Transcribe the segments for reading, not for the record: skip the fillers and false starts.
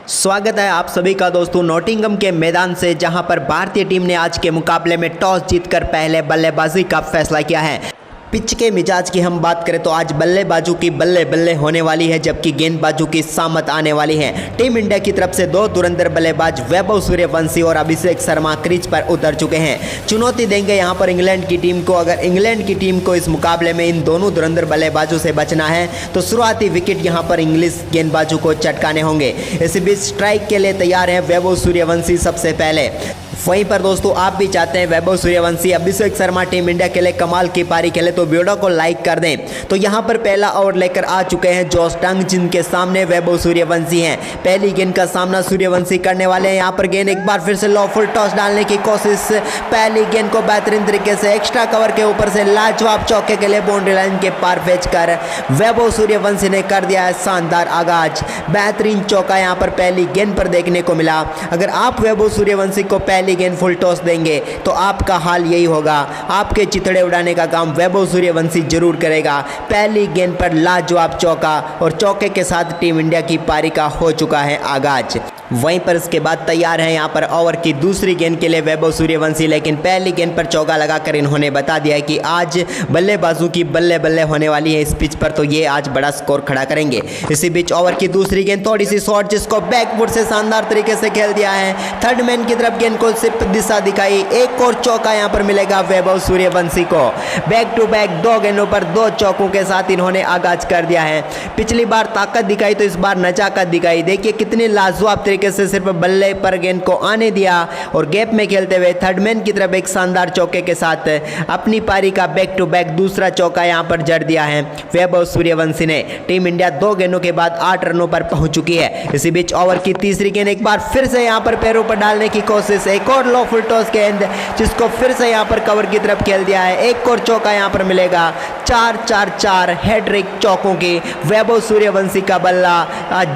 स्वागत है आप सभी का दोस्तों नॉटिंघम के मैदान से, जहां पर भारतीय टीम ने आज के मुकाबले में टॉस जीतकर पहले बल्लेबाजी का फैसला किया है। पिच के मिजाज की हम बात करें तो आज बल्लेबाजों की बल्ले बल्ले होने वाली है, जबकि गेंदबाजों की सामत आने वाली है। टीम इंडिया की तरफ से दो धुरंधर बल्लेबाज वैभव सूर्यवंशी और अभिषेक शर्मा क्रीज पर उतर चुके हैं। चुनौती देंगे यहां पर इंग्लैंड की टीम को। अगर इंग्लैंड की टीम को इस मुकाबले में इन दोनों धुरंधर बल्लेबाजों से बचना है तो शुरुआती विकेट यहां पर इंग्लिश गेंदबाजों को चटकाने होंगे। इसी बीच स्ट्राइक के लिए तैयार है वैभव सूर्यवंशी सबसे पहले। वहीं पर दोस्तों आप भी चाहते हैं वैभव सूर्यवंशी अभिषेक शर्मा टीम इंडिया के लिए कमाल की पारी खेले तो वीडियो को लाइक कर दें। तो यहां पर पहला ओवर लेकर आ चुके हैं जॉस टंग, जिनके सामने वैभव सूर्यवंशी हैं। पहली गेंद का सामना सूर्यवंशी करने वाले हैं। यहां पर गेंद एक बार फिर से लो फुल टॉस डालने की कोशिश। पहली गेंद को बेहतरीन तरीके से एक्स्ट्रा कवर के ऊपर से लाजवाब चौके के लिए बाउंड्री लाइन के पार भेज कर वैभव सूर्यवंशी ने कर दिया है शानदार आगाज। बेहतरीन चौका यहां पर पहली गेंद पर देखने को मिला। अगर आप वैभव सूर्यवंशी को पहली गेंद फुल टॉस देंगे तो आपका हाल यही होगा। आपके चिथड़े उड़ाने का काम वैभव सूर्यवंशी जरूर करेगा। पहली गेंद पर लाजवाब चौका और चौके के साथ टीम इंडिया की पारी का हो चुका है आगाज। वहीं पर इसके बाद तैयार है यहां पर ओवर की दूसरी गेंद के लिए वैभव सूर्यवंशी, लेकिन पहली गेंद पर चौका लगाकर इन्होंने बता दिया है कि आज बल्लेबाजों की बल्ले बल्ले होने वाली है इस पिच पर, तो ये आज बड़ा स्कोर खड़ा करेंगे। इसी बीच ओवर की दूसरी गेंद थोड़ी सी शॉर्ट, जिसको बैकफुट से शानदार तरीके से खेल दिया है। थर्ड मैन की तरफ गेंद को सिर्फ दिशा दिखाई। एक और चौका यहां पर मिलेगा वैभव सूर्यवंशी को। बैक टू बैक दो गेंदों पर दो चौकों के साथ इन्होंने आगाज कर दिया है। पिछली बार ताकत दिखाई तो इस बार नजाकत दिखाई। देखिए कितने लाजवाब तरीके से सिर्फ बल्ले पर गेंद को आने दिया और गैप में खेलते हुए थर्ड मैन की तरफ एक शानदार चौके के साथ अपनी पारी का बैक टू बैक दूसरा चौका यहां पर जड़ दिया है वैभव सूर्यवंशी ने। टीम इंडिया 2 गेंदों के बाद 8 रनों पर पहुंच चुकी है। इसी बीच ओवर की तीसरी गेंद एक बार फिर से यहां पर पैरों पर डालने की कोशिश। एक और लो फुल टॉस गेंद, जिसको फिर से यहां पर कवर की तरफ खेल दिया है। एक और चौका यहां पर मिलेगा। 4-4-4 हैट्रिक चौकों की वैभव सूर्यवंशी का बल्ला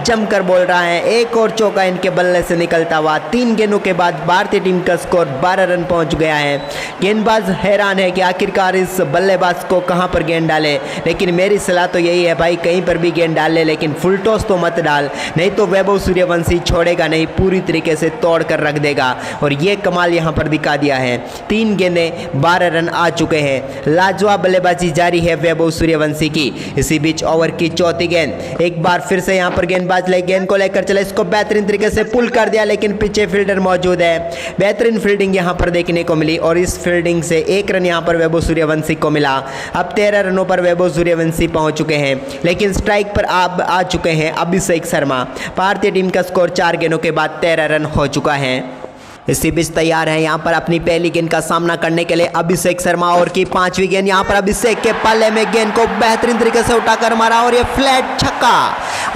जमकर बोल रहा है। एक और चौका इनके बल्ले से निकलता हुआ। 3 गेंदों के बाद भारतीय टीम का स्कोर 12 रन पहुंच गया है। गेंदबाज हैरान है कि आखिरकार इस बल्लेबाज को कहां पर गेंद डाले, लेकिन मेरी सलाह तो यही है भाई कहीं पर भी गेंद डाल ले, लेकिन फुल टॉस तो मत डाल, नहीं तो वैभव सूर्यवंशी छोड़ेगा नहीं, पूरी तरीके से तोड़ कर रख देगा। और ये कमाल यहां पर दिखा दिया है। 3 गेंदें 12 रन आ चुके हैं। लाजवाब बल्लेबाजी जारी है वैभव सूर्यवंशी की। इसी बीच ओवर की चौथी गेंद एक बार फिर से यहां पर गेंदबाज ले गेंद को लेकर चले, इसको बेहतरीन तरीके से पुल कर दिया, लेकिन पीछे फील्डर मौजूद है। बेहतरीन फील्डिंग यहां पर देखने को मिली और इस फील्डिंग से 1 रन यहां पर वैभव सूर्यवंशी को मिला। अब 13 रनों पर वैभव सूर्यवंशी पहुंच चुके हैं, लेकिन स्ट्राइक पर अब आ चुके हैं अभिषेक शर्मा। भारतीय टीम का स्कोर 4 गेंदों के बाद 13 रन हो चुका है। इसी बीच तैयार है यहां पर अपनी पहली गेंद का सामना करने के लिए अभिषेक शर्मा। और की 5वीं गेंद यहां पर अभिषेक के पल्ले में गेंद को बेहतरीन तरीके से उठाकर मारा और ये फ्लैट छक्का।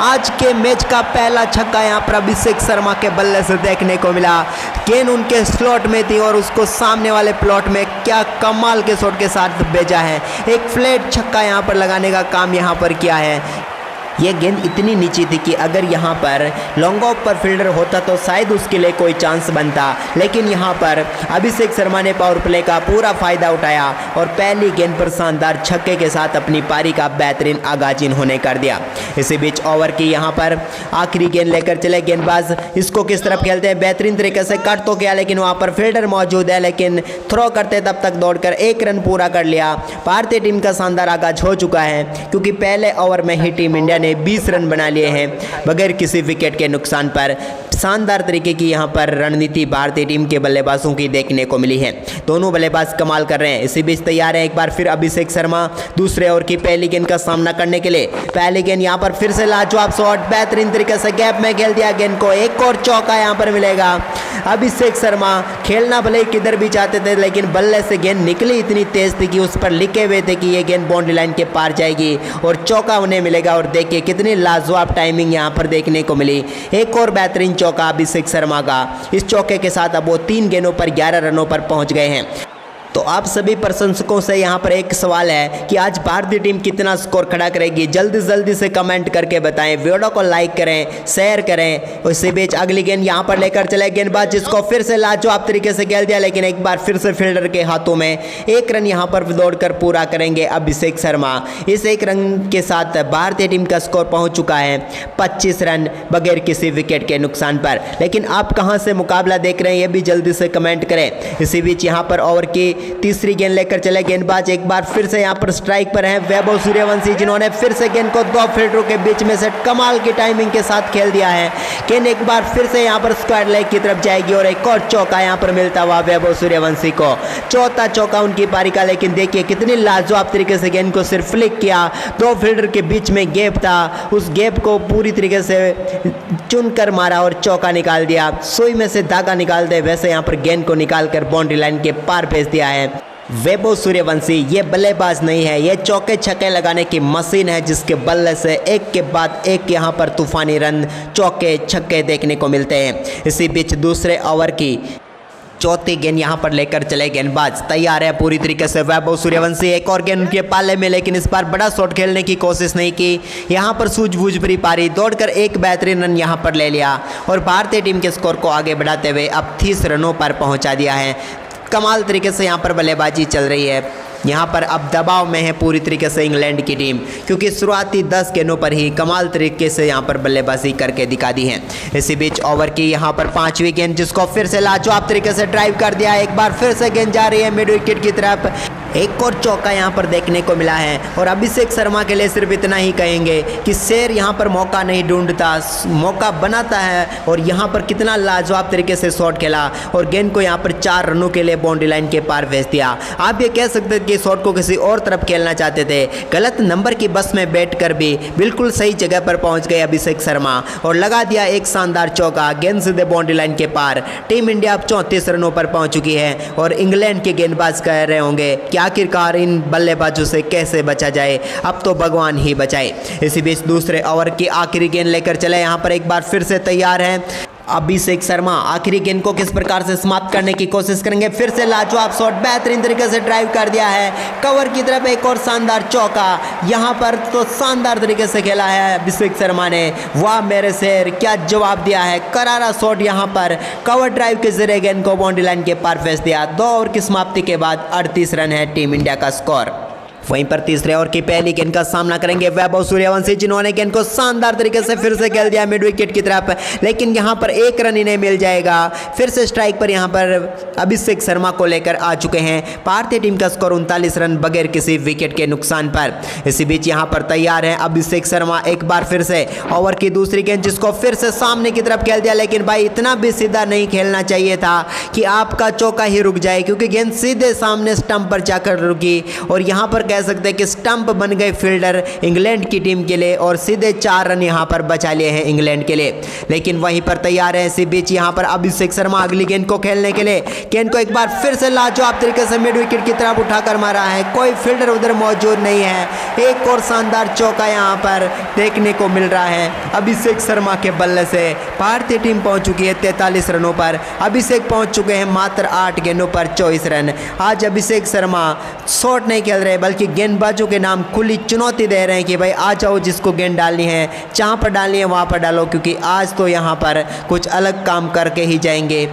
आज के मैच का पहला छक्का यहां पर अभिषेक शर्मा के बल्ले से देखने को मिला। गेंद उनके स्लॉट में थी और उसको सामने वाले प्लॉट में क्या कमाल के शॉट के साथ भेजा है। एक फ्लैट छक्का यहां पर लगाने का काम यहां पर किया है। यह गेंद इतनी नीचे थी कि अगर यहाँ पर लॉन्ग ऑफ पर फील्डर होता तो शायद उसके लिए कोई चांस बनता, लेकिन यहाँ पर अभिषेक शर्मा ने पावर प्ले का पूरा फायदा उठाया और पहली गेंद पर शानदार छक्के के साथ अपनी पारी का बेहतरीन आगाज इन्होंने कर दिया। इसी बीच ओवर की यहाँ पर आखिरी गेंद लेकर चले गेंदबाज। इसको किस तरफ खेलते हैं, बेहतरीन तरीके से कट तो किया, लेकिन वहाँ पर फील्डर मौजूद है, लेकिन थ्रो करते तब तक दौड़कर 1 रन पूरा कर लिया। भारतीय टीम का शानदार आगाज हो चुका है, क्योंकि पहले ओवर में ही टीम इंडिया ने 20 रन बना लिए हैं बगैर किसी विकेट के नुकसान पर। शानदार तरीके की यहां पर रणनीति भारतीय टीम के बल्लेबाजों की देखने को मिली है। दोनों बल्लेबाज कमाल कर रहे हैं। इसी बीच तैयार है एक बार फिर अभिषेक शर्मा दूसरे ओवर की पहली गेंद का सामना करने के लिए। पहली गेंद यहां पर फिर से लाजवाब शॉट, बेहतरीन तरीके से गैप में खेल दिया गेंद को। एक और चौका यहां पर मिलेगा। अभिषेक शर्मा खेलना भले ही किधर भी चाहते थे, लेकिन बल्ले से गेंद निकली इतनी तेज थी कि उस पर लिखे हुए थे कि ये गेंद बाउंड्री लाइन के पार जाएगी और चौका उन्हें मिलेगा। और देखिए कितनी लाजवाब टाइमिंग यहां पर देखने को मिली। एक और बेहतरीन चौका अभिषेक शर्मा का। इस चौके के साथ अब वो 3 गेंदों पर 11 रनों पर पहुंच गए हैं। तो आप सभी प्रशंसकों से यहाँ पर एक सवाल है कि आज भारतीय टीम कितना स्कोर खड़ा करेगी, जल्दी से कमेंट करके बताएं। वीडियो को लाइक करें, शेयर करें। उसी बीच अगली गेंद यहाँ पर लेकर चले गेंदबाज, जिसको फिर से लाजवाब तरीके से खेल दिया, लेकिन एक बार फिर से फील्डर के हाथों में। एक रन यहाँ पर दौड़कर पूरा करेंगे अभिषेक शर्मा। इस एक रन के साथ भारतीय टीम का स्कोर पहुँच चुका है 25 रन बगैर किसी विकेट के नुकसान पर। लेकिन आप कहाँ से मुकाबला देख रहे हैं ये भी जल्दी से कमेंट करें। इसी बीच यहाँ पर ओवर की तीसरी गेंद लेकर चले गेंदबाज, एक बार फिर से यहाँ पर स्ट्राइक पर हैं वैभव सूर्यवंशी, जिन्होंने फिर से गेंद को दो फील्डरों के बीच में से कमाल की टाइमिंग के साथ खेल दिया है। गेंद एक बार फिर से यहाँ पर स्क्वायर लेग की तरफ जाएगी और एक और चौका यहाँ पर मिलता हुआ वैभव सूर्यवंशी को। चौथा चौका उनकी पारी का, लेकिन देखिए कितनी लाजवाब तरीके से गेंद को सिर्फ फ्लिक किया। दो फील्डर के बीच में गैप था, उस गैप को पूरी तरीके से चुनकर मारा और चौका निकाल दिया। सुई में से धागा निकाल दे वैसे यहाँ पर गेंद को निकालकर बाउंड्री लाइन के पार भेज दिया है वैभव सूर्यवंशी। ये बल्लेबाज नहीं है, ये चौके छक्के लगाने की मशीन है, जिसके बल्ले से एक के बाद एक यहाँ पर तूफानी रन, चौके छक्के देखने को मिलते हैं। इसी बीच दूसरे ओवर की चौथी गेंद यहाँ पर लेकर चले गेंदबाज, तैयार है पूरी तरीके से वैभव सूर्यवंशी। एक और गेंद उनके पाले में, लेकिन इस बार बड़ा शॉट खेलने की कोशिश नहीं की। यहाँ पर सूझबूझ भरी पारी, दौड़कर एक बेहतरीन रन यहाँ पर ले लिया और भारतीय टीम के स्कोर को आगे बढ़ाते हुए अब 30 रनों पर पहुँचा दिया है। कमाल तरीके से यहाँ पर बल्लेबाजी चल रही है। यहाँ पर अब दबाव में है पूरी तरीके से इंग्लैंड की टीम, क्योंकि शुरुआती 10 गेंदों पर ही कमाल तरीके से यहाँ पर बल्लेबाजी करके दिखा दी है। इसी बीच ओवर की यहाँ पर 5वीं गेंद, जिसको फिर से लाजवाब तरीके से ड्राइव कर दिया। एक बार फिर से गेंद जा रही है मिड विकेट की तरफ। एक और चौका यहाँ पर देखने को मिला है और अभिषेक शर्मा के लिए सिर्फ इतना ही कहेंगे कि शेर यहाँ पर मौका नहीं ढूंढता, मौका बनाता है। और यहाँ पर कितना लाजवाब तरीके से शॉट खेला और गेंद को यहाँ पर 4 रनों के लिए बाउंड्री लाइन के पार भेज दिया। आप ये कह सकते थे कि शॉट को किसी और तरफ खेलना चाहते थे, गलत नंबर की बस में बैठ कर भी बिल्कुल सही जगह पर पहुँच गए अभिषेक शर्मा और लगा दिया एक शानदार चौका, गेंद सीधे बाउंड्री लाइन के पार। टीम इंडिया अब 34 रनों पर पहुँच चुकी है और इंग्लैंड के गेंदबाज कह रहे होंगे कि आखिरकार इन बल्लेबाजों से कैसे बचा जाए, अब तो भगवान ही बचाए। इसी बीच दूसरे ओवर की आखिरी गेंद लेकर चले, यहाँ पर एक बार फिर से तैयार हैं अभिषेक शर्मा। आखिरी गेंद को किस प्रकार से समाप्त करने की कोशिश करेंगे। फिर से लाजवाब शॉट, बेहतरीन तरीके से ड्राइव कर दिया है कवर की तरफ। एक और शानदार चौका, यहाँ पर तो शानदार तरीके से खेला है अभिषेक शर्मा ने। वाह मेरे शेर, क्या जवाब दिया है। करारा शॉट यहाँ पर कवर ड्राइव के जरिए गेंद को बाउंड्री लाइन के पार भेज दिया। 2 ओवर की समाप्ति के बाद 38 रन है टीम इंडिया का स्कोर। वहीं पर तीसरे ओवर की पहली गेंद का सामना करेंगे वैभव सूर्यवंशी, जिन्होंने गेंद को शानदार तरीके से फिर से खेल दिया मिड विकेट की तरफ, लेकिन यहां पर एक रन इन्हें मिल जाएगा। फिर से स्ट्राइक पर यहां पर अभिषेक शर्मा को लेकर आ चुके हैं। भारतीय टीम का स्कोर 39 रन बगैर किसी विकेट के नुकसान पर। इसी बीच यहां पर तैयार है अभिषेक शर्मा। एक बार फिर से ओवर की दूसरी गेंद, जिसको फिर से सामने की तरफ खेल दिया, लेकिन भाई इतना भी सीधा नहीं खेलना चाहिए था कि आपका चौका ही रुक जाए, क्योंकि गेंद सीधे सामने स्टंप पर जाकर रुकी और यहां पर कह सकते हैं कि स्टंप बन गए फील्डर इंग्लैंड की टीम के लिए और सीधे 4 रन यहां पर बचा लिए हैं इंग्लैंड के लिए। लेकिन वहीं पर तैयार है इसी बीच यहां पर अभिषेक शर्मा अगली गेंद को खेलने के लिए। गेंद को एक बार फिर से लाजवाब तरीके से मिड विकेट की तरफ उठाकर मारा है, कोई फील्डर उधर मौजूद नहीं है। एक और शानदार चौका यहां पर देखने को मिल रहा है अभिषेक शर्मा के बल्ले से। भारतीय टीम पहुंच चुकी है 43 रनों पर, अभिषेक पहुंच चुके हैं मात्र 8 गेंदों पर 24 रन। आज अभिषेक शर्मा शॉट नहीं खेल रहे, बल्कि गेंदबाजों के नाम खुली चुनौती दे रहे हैं कि भाई आ जाओ, जिसको गेंद डालनी है जहां पर डालनी है वहां पर डालो, क्योंकि आज तो यहां पर कुछ अलग काम करके ही जाएंगे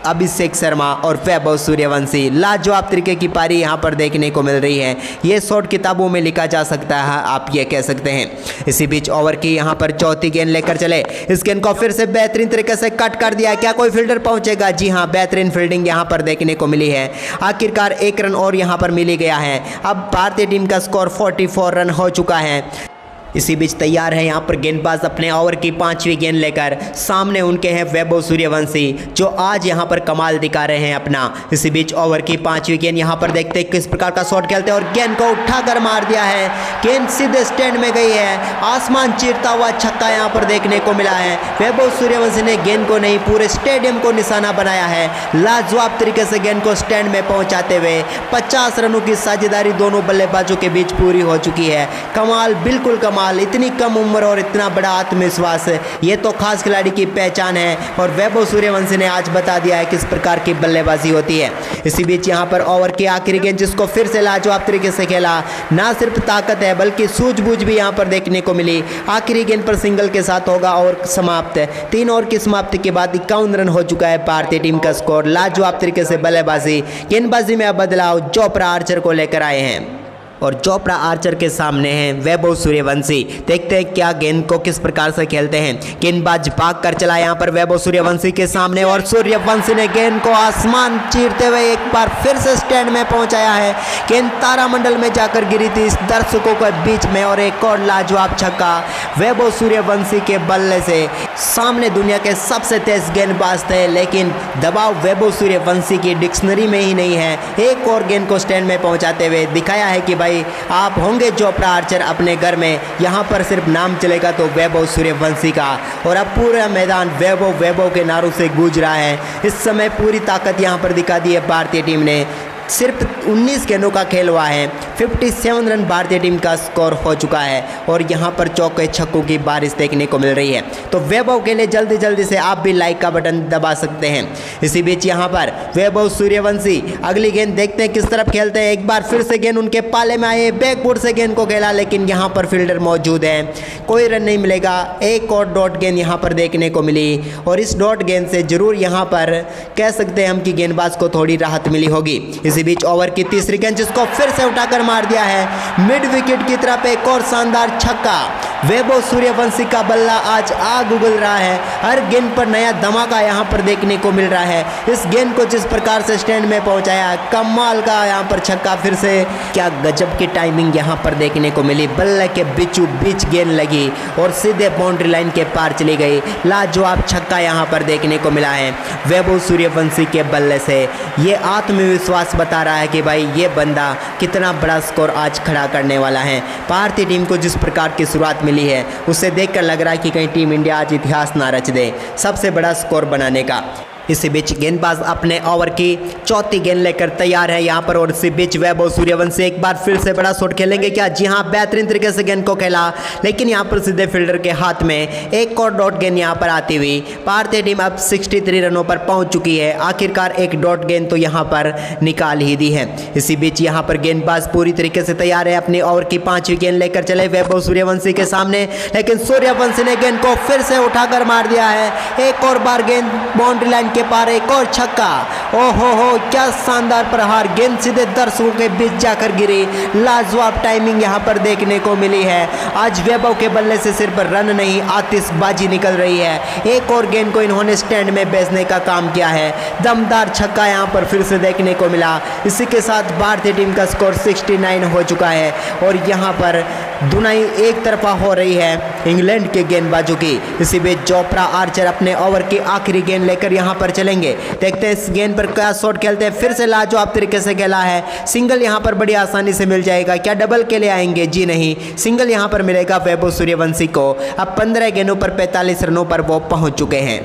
अभिषेक शर्मा और वैभव सूर्यवंशी। लाजवाब तरीके की पारी यहां पर देखने को मिल रही है, ये शॉट किताबों में लिखा जा सकता है, आप ये कह सकते हैं। इसी बीच ओवर की यहां पर चौथी गेंद लेकर चले, इस गेंद को फिर से बेहतरीन तरीके से कट कर दिया। क्या कोई फील्डर पहुंचेगा? जी हां, बेहतरीन फील्डिंग यहां पर देखने को मिली है। आखिरकार 1 रन और यहां पर मिली गया है। अब भारतीय टीम का स्कोर 44 रन हो चुका है। इसी बीच तैयार है यहाँ पर गेंदबाज अपने ओवर की 5वीं गेंद लेकर। सामने उनके हैं वैभव सूर्यवंशी, जो आज यहाँ पर कमाल दिखा रहे हैं अपना। इसी बीच ओवर की 5वीं गेंद यहाँ पर देखते हैं किस प्रकार का शॉट खेलते हैं और गेंद को उठाकर मार दिया है। गेंद सीधे स्टैंड में गई है, आसमान चीरता हुआ छक्का यहाँ पर देखने को मिला है। वैभव सूर्यवंशी ने गेंद को नहीं, पूरे स्टेडियम को निशाना बनाया है। लाजवाब तरीके से गेंद को स्टैंड में पहुँचाते हुए 50 रनों की साझेदारी दोनों बल्लेबाजों के बीच पूरी हो चुकी है। कमाल, बिल्कुल कमाल कमाल, इतनी कम उम्र और इतना बड़ा आत्मविश्वास, ये तो खास खिलाड़ी की पहचान है। और वैभव सूर्यवंशी ने आज बता दिया है किस प्रकार की बल्लेबाजी होती है। इसी बीच यहाँ पर ओवर की आखिरी गेंद जिसको फिर से लाजवाब तरीके से खेला, ना सिर्फ ताकत है बल्कि सूझबूझ भी यहाँ पर देखने को मिली। आखिरी गेंद पर सिंगल के साथ होगा और समाप्त। 3 ओवर की समाप्ति के बाद 51 रन हो चुका है भारतीय टीम का स्कोर। लाजवाब तरीके से बल्लेबाजी, गेंदबाजी में अब बदलाव चोपड़ा आर्चर को लेकर आए हैं और चोपड़ा आर्चर के सामने हैं वैभव सूर्यवंशी। देखते हैं क्या गेंद को किस प्रकार से खेलते हैं। गेंदबाज भाग कर चला यहाँ पर वैभव सूर्यवंशी के सामने और सूर्यवंशी ने गेंद को आसमान चीरते हुए एक बार फिर से स्टैंड में पहुंचाया है। गेंद तारामंडल में जाकर गिरी थी इस दर्शकों के बीच में और एक और लाजवाब छक्का वैभव सूर्यवंशी के बल्ले से। सामने दुनिया के सबसे तेज गेंदबाज थे लेकिन दबाव वैभव सूर्यवंशी की डिक्शनरी में ही नहीं है। एक और गेंद को स्टैंड में पहुंचाते हुए दिखाया है कि भाई आप होंगे चोपड़ा आर्चर अपने घर में, यहाँ पर सिर्फ नाम चलेगा तो वैभव सूर्यवंशी का। और अब पूरा मैदान वैभव वैभव के नारों से गूंज रहा है। इस समय पूरी ताकत यहाँ पर दिखा दी है भारतीय टीम ने। सिर्फ 19 गेंदों का खेल हुआ है, 57 रन भारतीय टीम का स्कोर हो चुका है और यहाँ पर चौके छक्कों की बारिश देखने को मिल रही है। तो वैभव के लिए जल्दी जल्दी से आप भी लाइक का बटन दबा सकते हैं। इसी बीच यहाँ पर वैभव सूर्यवंशी अगली गेंद देखते हैं किस तरफ खेलते हैं। एक बार फिर से गेंद उनके पाले में आए, बैकफुट से गेंद को खेला लेकिन यहाँ पर फील्डर मौजूद है, कोई रन नहीं मिलेगा। एक और डॉट गेंद यहाँ पर देखने को मिली और इस डॉट गेंद से जरूर यहाँ पर कह सकते हैं हम कि गेंदबाज को थोड़ी राहत मिली होगी। इसी बीच ओवर की तीसरी गेंद जिसको फिर से उठाकर मार दिया है मिड विकेट की तरफ, एक और शानदार छक्का। वैभव सूर्यवंशी का बल्ला आज आग उगल रहा है, हर गेंद पर नया धमाका यहाँ पर देखने को मिल रहा है। इस गेंद को जिस प्रकार से स्टैंड में पहुंचाया, कमाल का यहाँ पर छक्का, फिर से क्या गजब की टाइमिंग यहाँ पर देखने को मिली। बल्ले के बीचों बीच गेंद लगी और सीधे बाउंड्री लाइन के पार चली गई। लाजवाब छक्का यहाँ पर देखने को मिला है वैभव सूर्यवंशी के बल्ले से। ये आत्मविश्वास बता रहा है कि भाई ये बंदा कितना बड़ा स्कोर आज खड़ा करने वाला है। भारतीय टीम को जिस प्रकार की शुरुआत मिली है उससे देखकर लग रहा है कि कहीं टीम इंडिया आज इतिहास ना रच दे सबसे बड़ा स्कोर बनाने का। इसी बीच गेंदबाज अपने ओवर की चौथी गेंद लेकर तैयार है यहाँ पर और इसी बीच वैभव सूर्यवंशी एक बार फिर से बड़ा शॉट खेलेंगे क्या? जी हाँ, बेहतरीन तरीके से गेंद को खेला लेकिन यहाँ पर सीधे फील्डर के हाथ में। एक और डॉट गेंद यहाँ पर आती हुई भारतीय टीम अब 63 रनों पर पहुंच चुकी है। आखिरकार एक डॉट गेंद तो यहाँ पर निकाल ही दी है। इसी बीच यहाँ पर गेंदबाज पूरी तरीके से तैयार है, अपनी ओवर की 5वीं गेंद लेकर चले वैभव सूर्यवंशी के सामने, लेकिन सूर्यवंशी ने गेंद को फिर से उठाकर मार दिया है। एक और बार गेंद बाउंड्री लाइन के पार, एक और छक्का। ओहो हो, क्या शानदार प्रहार, गेंद सीधे दर्शकों के बीच जाकर गिरी। लाजवाब टाइमिंग यहां पर देखने को मिली है। आज वैभव के बल्ले से सिर्फ रन नहीं आतिशबाजी निकल रही है। एक और गेंद को इन्होंने स्टैंड में बेचने का काम किया है। दमदार छक्का यहां पर फिर से देखने को मिला। इसी के साथ भारतीय टीम का स्कोर 69 हो चुका है और यहां पर धुनाई एक तरफा हो रही है इंग्लैंड के गेंदबाजों की। इसी बीच चोपड़ा आर्चर अपने ओवर की आखिरी गेंद लेकर यहां पर चलेंगे। देखते हैं इस गेंद पर क्या शॉट खेलते हैं। फिर से लाजवाब तरीके से खेला है, सिंगल यहां पर बड़ी आसानी से मिल जाएगा। क्या डबल के लिए आएंगे? जी नहीं, सिंगल यहां पर मिलेगा वैभव सूर्यवंशी को। अब 15 गेंदों पर 45 रनों पर वो पहुंच चुके हैं।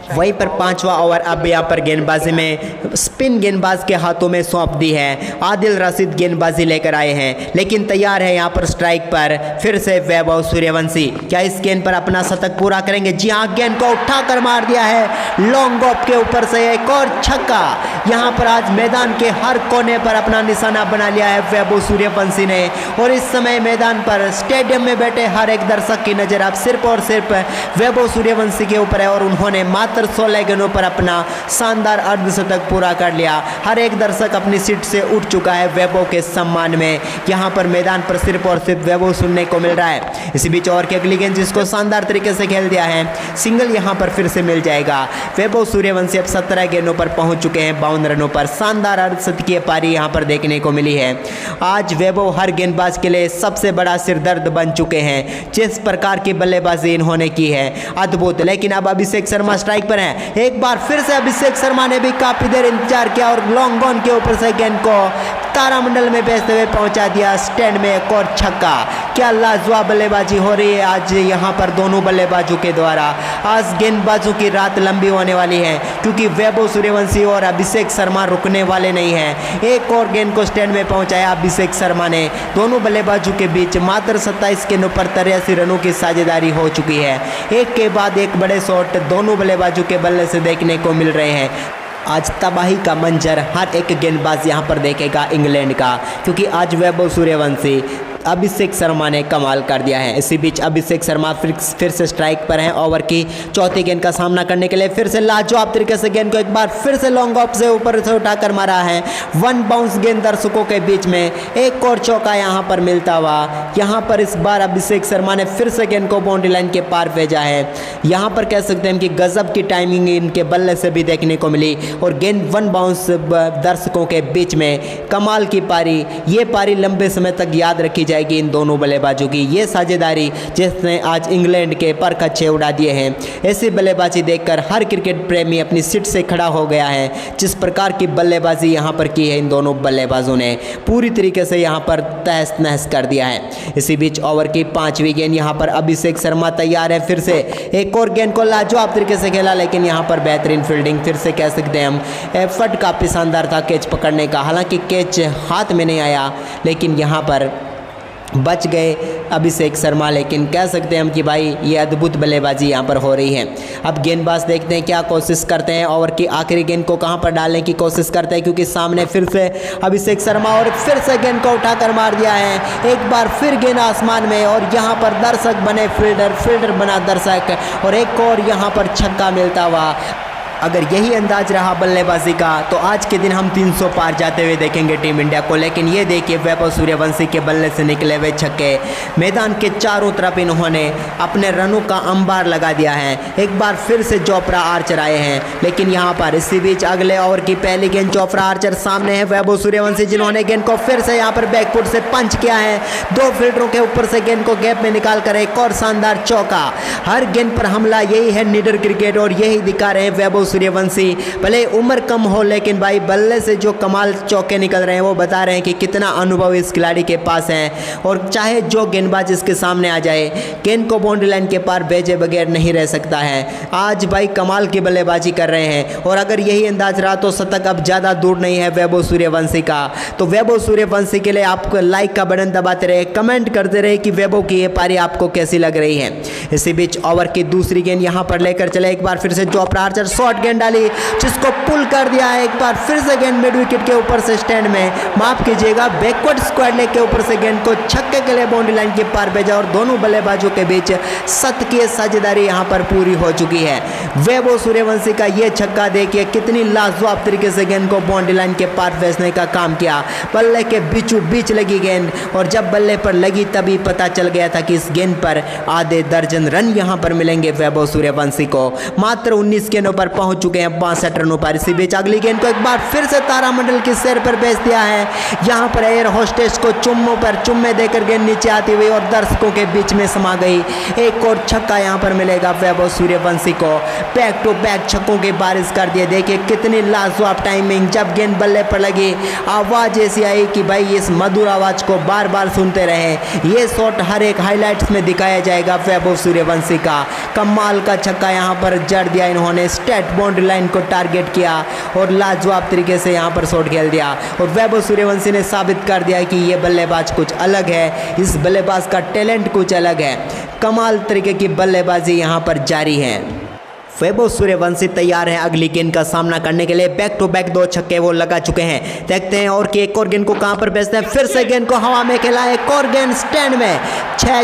वहीं पर 5वां ओवर अब यहाँ पर गेंदबाजी में स्पिन गेंदबाज के हाथों में सौंप दी है। आदिल रशीद गेंदबाजी लेकर आए हैं लेकिन तैयार है यहाँ पर स्ट्राइक पर फिर से वैभव सूर्यवंशी। क्या इस गेंद पर अपना शतक पूरा करेंगे? जी हाँ, गेंद को उठाकर मार दिया है लॉन्ग ऑफ के ऊपर से एक और छक्का। यहाँ पर आज मैदान के हर कोने पर अपना निशाना बना लिया है वैभव सूर्यवंशी ने और इस समय मैदान पर स्टेडियम में बैठे हर एक दर्शक की नज़र अब सिर्फ और सिर्फ वैभव सूर्यवंशी के ऊपर है और उन्होंने मात्र 16 गेंदों पर अपना शानदार अर्धशतक पूरा कर लिया। हर एक दर्शक अपनी सीट से उठ चुका है वैभव के सम्मान में। यहाँ पर मैदान पर सिर्फ और सिर्फ वैभव सुनने को मिल रहा है। इसी बीच और की अगली गेंद जिसको शानदार तरीके से खेल दिया है, सिंगल यहाँ पर फिर से मिल जाएगा। वैभव सूर्यवंशी अब 17 गेंदों पर पहुंच चुके हैं 52 रनों पर। शानदार अर्धशतकीय पारी यहाँ पर देखने को मिली है। आज वैभव हर गेंदबाज के लिए सबसे बड़ा सिरदर्द बन चुके हैं। जिस प्रकार की बल्लेबाजी इन्होंने की है अद्भुत। लेकिन अब अभिषेक शर्मा स्ट्राइक पर हैं। एक बार फिर से अभिषेक शर्मा ने भी काफी देर इंतजार इंतजार किया और लॉन्ग ऑन के ऊपर से गेंद को तारामंडल में भेजते हुए पहुंचा दिया स्टैंड में एक और छक्का। क्या लाजवाब बल्लेबाजी हो रही है आज यहाँ पर दोनों बल्लेबाजों के द्वारा। आज गेंदबाजों की रात लंबी होने वाली है क्योंकि वैभव सूर्यवंशी और अभिषेक शर्मा रुकने वाले नहीं हैं। एक और गेंद को स्टैंड में पहुंचाया अभिषेक शर्मा ने। दोनों बल्लेबाजों के बीच मात्र 27 गेंदों पर 83 रनों की साझेदारी हो चुकी है। एक के बाद एक बड़े शॉट दोनों बल्लेबाजों के बल्ले से देखने को मिल रहे हैं। आज तबाही का मंजर हर एक गेंदबाज यहाँ पर देखेगा इंग्लैंड का, क्योंकि आज वैभव सूर्यवंशी अभिषेक शर्मा ने कमाल कर दिया है। इसी बीच अभिषेक शर्मा फिर से स्ट्राइक पर हैं। ओवर की चौथी गेंद का सामना करने के लिए फिर से लाजवाब तरीके से गेंद को एक बार फिर से लॉन्ग ऑफ से ऊपर से उठाकर मारा है। वन बाउंस गेंद दर्शकों के बीच में एक और चौका यहाँ पर मिलता हुआ। यहाँ पर इस बार अभिषेक शर्मा ने फिर से गेंद को बाउंड्री लाइन के पार भेजा है। यहाँ पर कह सकते हैं कि गजब की टाइमिंग इनके बल्ले से भी देखने को मिली और गेंद वन बाउंस दर्शकों के बीच में कमाल की पारी। ये पारी लंबे समय तक याद रखी जाएगी इन दोनों बल्लेबाजों की। ये साझेदारी जिसने आज इंग्लैंड के पर कच्चे उड़ा दिए हैं। ऐसी बल्लेबाजी देखकर हर क्रिकेट प्रेमी अपनी सीट से खड़ा हो गया है। जिस प्रकार की बल्लेबाजी यहाँ पर की है इन दोनों बल्लेबाजों ने, पूरी तरीके से यहाँ पर तहस नहस कर दिया है। इसी बीच ओवर की 5वीं गेंद यहाँ पर अभिषेक शर्मा तैयार है। फिर से एक और गेंद को लाजवाब तरीके से खेला, लेकिन यहाँ पर बेहतरीन फील्डिंग फिर से कह सकते हैं हम। एफर्ट काफ़ी शानदार था कैच पकड़ने का। हालांकि कैच हाथ में नहीं आया, लेकिन यहाँ पर बच गए अभिषेक शर्मा। लेकिन कह सकते हैं हम कि भाई ये अद्भुत बल्लेबाजी यहाँ पर हो रही है। अब गेंदबाज देखते हैं क्या कोशिश करते हैं। ओवर की आखिरी गेंद को कहाँ पर डालने की कोशिश करते हैं, क्योंकि सामने फिर से अभिषेक शर्मा और फिर से गेंद को उठाकर मार दिया है। एक बार फिर गेंद आसमान में और यहाँ पर दर्शक बने फील्डर बना दर्शक और एक और यहाँ पर छक्का मिलता हुआ। अगर यही अंदाज रहा बल्लेबाजी का तो आज के दिन हम 300 पार जाते हुए देखेंगे टीम इंडिया को। लेकिन ये देखिए वैभव सूर्यवंशी के बल्ले से निकले हुए छक्के, मैदान के चारों तरफ इन्होंने अपने रनों का अंबार लगा दिया है। एक बार फिर से जोफ्रा आर्चर आए हैं, लेकिन यहाँ पर इसी बीच अगले ओवर की पहली गेंद जोफ्रा आर्चर सामने है वैभव सूर्यवंशी, जिन्होंने गेंद को फिर से यहाँ पर बैकफुट से पंच किया है। 2 फील्डरों के ऊपर से गेंद को गैप में निकाल कर एक और शानदार चौका। हर गेंद पर हमला, यही है निडर क्रिकेट और यही दिखा रहे हैं वैभव सूर्यवंशी। भले उम्र कम हो, लेकिन भाई बल्ले से जो कमाल चौके निकल रहे हैं वो बता रहे हैं कि कितना अनुभव इस खिलाड़ी के पास है। और चाहे जो गेंदबाज इसके सामने आ जाए, गेंद को बाउंड्री लाइन के पार भेजे बगैर नहीं रह सकता है। आज भाई कमाल की बल्लेबाजी कर रहे हैं और अगर यही अंदाज रहा तो शतक अब ज़्यादा दूर नहीं है वैभव सूर्यवंशी का। तो वैभव सूर्यवंशी के लिए आपको लाइक का बटन दबाते रहे, कमेंट करते रहे कि वैभव की ये पारी आपको कैसी लग रही है। इसी बीच ओवर की दूसरी गेंद यहाँ पर लेकर चले। एक बार फिर से जोफ्रा आर्चर शॉर्ट गेंद डाली, जिसको पुल कर दिया है। एक बार फिर से गेंद मिड विकेट के ऊपर से स्टैंड में, माफ कीजिएगा बैकवर्ड स्क्वायर लेग के ऊपर से गेंद को छक्के के लिए बाउंड्री लाइन के पार भेजा और दोनों बल्लेबाजों के बीच शतकीय साझेदारी यहां पर पूरी हो चुकी है। वैभव सूर्यवंशी का यह छक्का देखिए कितनी लाजवाब तरीके से गेंद को बाउंड्री लाइन के पार भेजने का काम किया। बल्ले के बीचों बीच लगी गेंद और जब बल्ले पर लगी तभी पता चल गया था कि इस गेंद पर आधे दर्जन रन यहां पर मिलेंगे वैभव सूर्यवंशी को। मात्र 19 गेंदों पर पहुंच चुके हैं 62 रनों पर। इसी बीच अगली गेंद को एक बार फिर से तारामंडल के सिर पर भेज दिया है। यहां पर एयर होस्टेस को चुम्मे देकर गेंद नीचे आती हुई और दर्शकों के बीच में समा गई। एक और छक्का यहां पर मिलेगा वैभव सूर्यवंशी को। बैक टू बैक छक्कों की बारिश कर दिए। देखिए कितनी लाजवाब टाइमिंग, जब गेंद बल्ले पर लगी आवाज ऐसी आई कि भाई इस मधुर आवाज को बार बार सुनते रहे। ये शॉट हर एक हाईलाइट्स में दिखाया जाएगा वैभव सूर्यवंशी का। कमाल का छक्का यहां पर जड़ दिया इन्होंने, स्ट्रेट बाउंड्री लाइन को टारगेट किया और लाजवाब तरीके से यहां पर शॉट खेल दिया। और वैभव सूर्यवंशी ने साबित कर दिया कि ये बल्लेबाज कुछ अलग है, इस बल्लेबाज का टैलेंट कुछ अलग है। कमाल तरीके की बल्लेबाजी यहां पर जारी है। वैभव सूर्यवंशी तैयार है अगली गेंद का सामना करने के लिए। बैक टू बैक 2 छक्के वो लगा चुके हैं। देखते हैं और कि एक और गेंद को कहां पर भेजते हैं। फिर से गेंद को हवा में खेला, एक और गेंद स्टैंड में। 6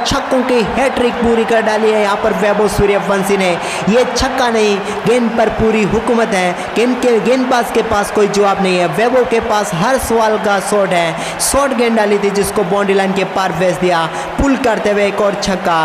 छक्कों की हैट्रिक पूरी कर डाली है यहाँ पर वैभव सूर्यवंशी ने। ये छक्का नहीं, गेंद पर पूरी हुकूमत है। गेंदबाज के पास कोई जवाब नहीं है। वैभव के पास हर सवाल का शॉट है। शॉर्ट गेंद डाली थी जिसको बाउंड्री लाइन के पार भेज दिया, पुल करते हुए एक और छक्का।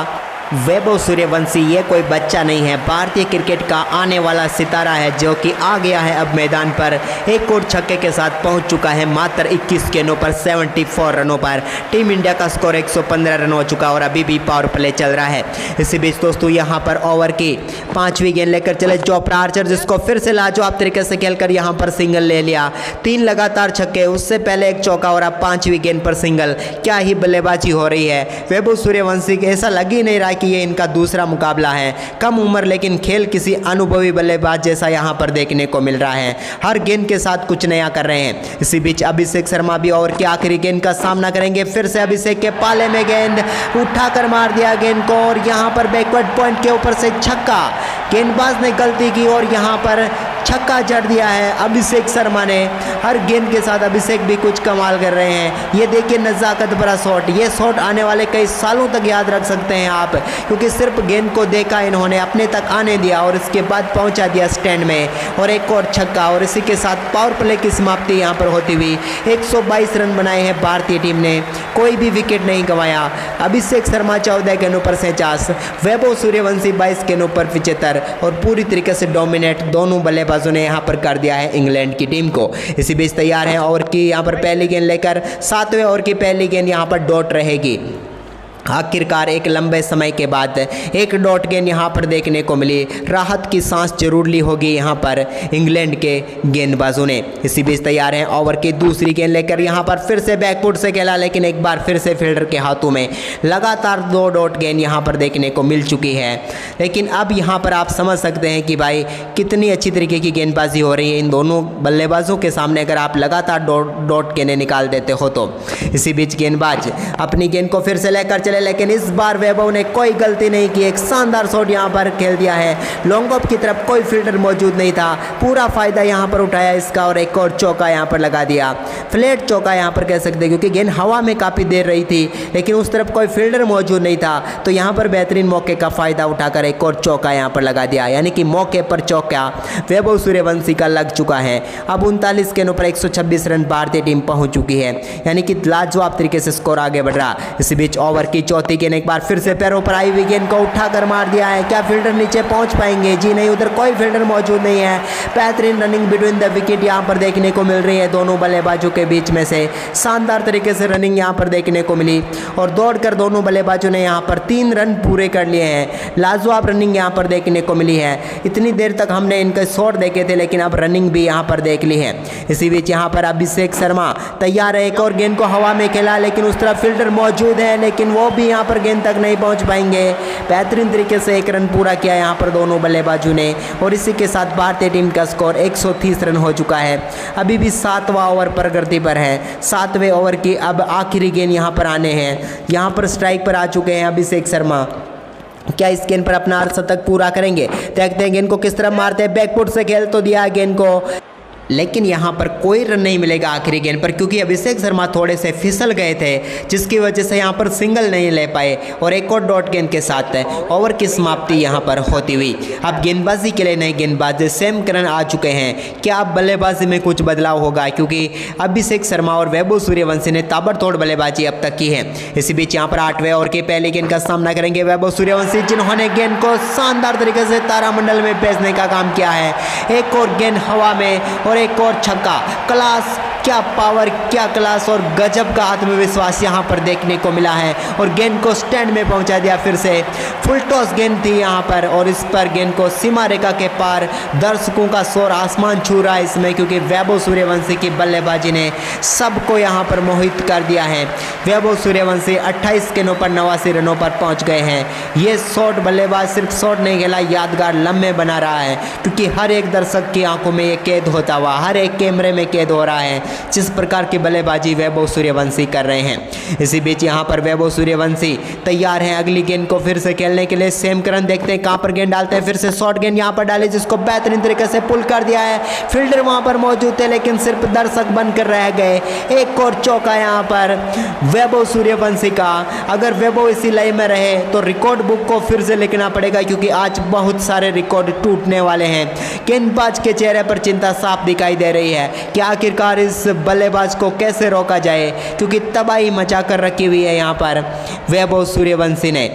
वैभव सूर्यवंशी ये कोई बच्चा नहीं है, भारतीय क्रिकेट का आने वाला सितारा है जो कि आ गया है अब मैदान पर। एक और छक्के के साथ पहुंच चुका है मात्र 21 गेंदों पर 74 रनों पर। टीम इंडिया का स्कोर 115 रन हो चुका और अभी भी पावर प्ले चल रहा है। इसी बीच दोस्तों यहाँ पर ओवर की 5वीं गेंद लेकर चले जोफ्रा आर्चर, जिसको फिर से लाजवाब तरीके से खेलकर यहाँ पर सिंगल ले लिया। 3 लगातार छक्के, उससे पहले एक चौका और अब 5वीं गेंद पर सिंगल। क्या ही बल्लेबाजी हो रही है वैभव सूर्यवंशी, ऐसा लग ही नहीं रहा कि ये इनका दूसरा मुकाबला है। कम उम्र लेकिन खेल किसी अनुभवी बल्लेबाज जैसा यहाँ पर देखने को मिल रहा है। हर गेंद के साथ कुछ नया कर रहे हैं। इसी बीच अभिषेक शर्मा भी ओवर की आखिरी गेंद का सामना करेंगे। फिर से अभिषेक के पाले में गेंद उठाकर मार दिया गेंद को और यहाँ पर बैकवर्ड पॉइंट के ऊपर से छक्का। गेंदबाज ने गलती की और यहाँ पर छक्का जड़ दिया है अभिषेक शर्मा ने। हर गेंद के साथ अभिषेक भी कुछ कमाल कर रहे हैं। ये देखिए नज़ाकत भरा शॉट, ये शॉट आने वाले कई सालों तक याद रख सकते हैं आप, क्योंकि सिर्फ गेंद को देखा इन्होंने, अपने तक आने दिया और इसके बाद पहुंचा दिया स्टैंड में और एक और छक्का। और इसी के साथ पावर प्ले की समाप्ति यहाँ पर होती हुई 122 रन बनाए हैं भारतीय टीम ने, कोई भी विकेट नहीं गंवाया। अभिषेक शर्मा 14 गेंदों पर 49, वैभव सूर्यवंशी 22 गेंदों पर 75 और पूरी तरीके से डोमिनेट दोनों बल्लेबाजों ने यहाँ पर कर दिया है इंग्लैंड की टीम को। इसी बीच तैयार है ओवर की यहाँ पर पहली गेंद लेकर, 7वें ओवर की पहली गेंद यहाँ पर डॉट रहेगी। आखिरकार एक लंबे समय के बाद एक डॉट गेंद यहाँ पर देखने को मिली। राहत की सांस जरूर ली होगी यहाँ पर इंग्लैंड के गेंदबाजों ने। इसी बीच तैयार हैं ओवर की दूसरी गेंद लेकर, यहाँ पर फिर से बैकफुट से खेला लेकिन एक बार फिर से फील्डर के हाथों में। लगातार 2 डॉट गेंद यहाँ पर देखने को मिल चुकी है, लेकिन अब यहाँ पर आप समझ सकते हैं कि भाई कितनी अच्छी तरीके की गेंदबाजी हो रही है इन दोनों बल्लेबाजों के सामने अगर आप लगातार डॉट गेंदें निकाल देते हो तो। इसी बीच गेंदबाज अपनी गेंद को फिर से लेकर लेकिन इस बार वैभव ने कोई गलती नहीं की। एक शानदार शॉट यहां पर खेल दिया है, लॉन्ग ऑफ की तरफ कोई फील्डर मौजूद नहीं था, पूरा फायदा यहां पर उठाया इसका और एक और चौका यहां पर लगा दिया। फ्लैट चौका यहां पर कह सकते हैं क्योंकि गेंद हवा में काफ़ी देर रही थी लेकिन उस तरफ कोई फील्डर मौजूद नहीं था, तो यहां पर बेहतरीन मौके का फ़ायदा उठाकर एक और चौका यहां पर लगा दिया। यानी कि मौके पर चौका वैभव सूर्यवंशी का लग चुका है। अब 39 गेंदों पर 126 रन भारतीय टीम पहुंच चुकी है, यानी कि लाजवाब तरीके से स्कोर आगे बढ़ रहा। इसी बीच ओवर की चौथी गेंद एक बार फिर से पैरों पर आई हुई गेंद को उठाकर मार दिया है। क्या फील्डर नीचे पहुंच पाएंगे? जी नहीं, उधर कोई फील्डर मौजूद नहीं है। बेहतरीन रनिंग बिटवीन द विकेट यहां पर देखने को मिल रही है दोनों बल्लेबाजों के बीच में से। शानदार तरीके से रनिंग यहां पर देखने को मिली और दौड़कर दोनों बल्लेबाजों ने यहां पर 3 रन पूरे कर लिए हैं। लाजवाब रनिंग यहां पर देखने को मिली है। इतनी देर तक हमने इनके शॉट देखे थे लेकिन अब रनिंग भी यहां पर देख ली है। इसी बीच यहां पर अभिषेक शर्मा तैयार है, एक और गेंद को हवा में खेला लेकिन उस तरफ फील्डर मौजूद है लेकिन वो भी यहां पर गेंद तक नहीं पहुंच पाएंगे। बेहतरीन तरीके से 1 रन पूरा किया यहां पर दोनों बल्लेबाजों ने और इसी के साथ भारतीय टीम का स्कोर 130 रन हो चुका है। अभी भी 7वां ओवर प्रगति पर है। 7वें ओवर की अब आखिरी गेंद यहां पर आने हैं। यहां पर स्ट्राइक पर आ चुके हैं अभिषेक शर्मा। क्या इस गेंद पर अपना अर्धशतक पूरा करेंगे? देखते हैं गेंद को किस तरह मारते हैं। बैकफुट से खेल तो दिया गेंद को, लेकिन यहाँ पर कोई रन नहीं मिलेगा आखिरी गेंद पर क्योंकि अभिषेक शर्मा थोड़े से फिसल गए थे जिसकी वजह से यहाँ पर सिंगल नहीं ले पाए और एक और डॉट गेंद के साथ ओवर की समाप्ति यहाँ पर होती हुई। अब गेंदबाजी के लिए नए गेंदबाज सैम करन आ चुके हैं। क्या अब बल्लेबाजी में कुछ बदलाव होगा? क्योंकि अभिषेक शर्मा और वैभव सूर्यवंशी ने ताबड़तोड़ बल्लेबाजी अब तक की है। इसी बीच यहाँ पर 8वें ओवर की पहली गेंद का सामना करेंगे वैभव सूर्यवंशी, जिन्होंने गेंद को शानदार तरीके से तारामंडल में भेजने का काम किया है। एक और गेंद हवा में और एक और छक्का। क्लास, क्या पावर, क्या क्लास और गजब का आत्मविश्वास यहाँ पर देखने को मिला है और गेंद को स्टैंड में पहुंचा दिया। फिर से फुल टॉस गेंद थी यहाँ पर और इस पर गेंद को सीमा रेखा के पार, दर्शकों का शोर आसमान छू रहा है इसमें क्योंकि वैभव सूर्यवंशी की बल्लेबाजी ने सबको यहाँ पर मोहित कर दिया है। वैभव सूर्यवंशी 28 गेंदों पर 89 रनों पर पहुँच गए हैं। ये शॉट बल्लेबाज सिर्फ शॉट नहीं खेला, यादगार लम्हे बना रहा है क्योंकि हर एक दर्शक की आंखों में ये कैद होता हुआ, हर एक कैमरे में कैद हो रहा है जिस प्रकार की बल्लेबाजी वैभव सूर्यवंशी कर रहे हैं। इसी बीच यहाँ पर वैभव सूर्यवंशी तैयार हैं अगली गेंद को फिर से खेलने के लिए। सैम करन देखते हैं कहाँ पर गेंद डालते हैं। फिर से शॉर्ट गेंद यहाँ पर डाली जिसको बेहतरीन तरीके से पुल कर दिया है। फील्डर वहाँ पर मौजूद थे लेकिन सिर्फ दर्शक बनकर रह गए। एक और चौका यहाँ पर वैभव सूर्यवंशी का। अगर वैभव इसी लय में रहे तो रिकॉर्ड बुक को फिर से लिखना पड़ेगा क्योंकि आज बहुत सारे रिकॉर्ड टूटने वाले हैं। गेंदबाज के चेहरे पर चिंता साफ दिखाई दे रही है कि आखिरकार इस बल्लेबाज को कैसे रोका जाए क्योंकि तबाही मचा कर रखी हुई है यहाँ पर वैभव सूर्यवंशी ने।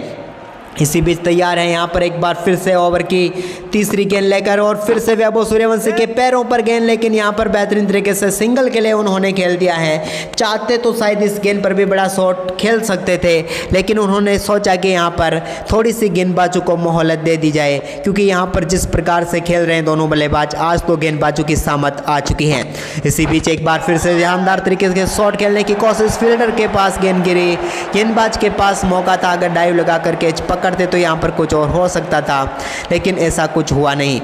इसी बीच तैयार है यहाँ पर एक बार फिर से ओवर की तीसरी गेंद लेकर और फिर से वैभव सूर्यवंशी के पैरों पर गेंद, लेकिन यहाँ पर बेहतरीन तरीके से सिंगल के लिए उन्होंने खेल दिया है। चाहते तो शायद इस गेंद पर भी बड़ा शॉट खेल सकते थे, लेकिन उन्होंने सोचा कि यहाँ पर थोड़ी सी गेंदबाजों को मोहलत दे दी जाए, क्योंकि यहाँ पर जिस प्रकार से खेल रहे हैं दोनों बल्लेबाज, आज तो गेंदबाजों की सामत आ चुकी है। इसी बीच एक बार फिर से शानदार तरीके से शॉट खेलने की कोशिश, फील्डर के पास गेंद गिरी, गेंदबाज के पास मौका था, अगर डाइव लगा कर कैच पकड़ते तो यहाँ पर कुछ और हो सकता था, लेकिन ऐसा कुछ हुआ नहीं।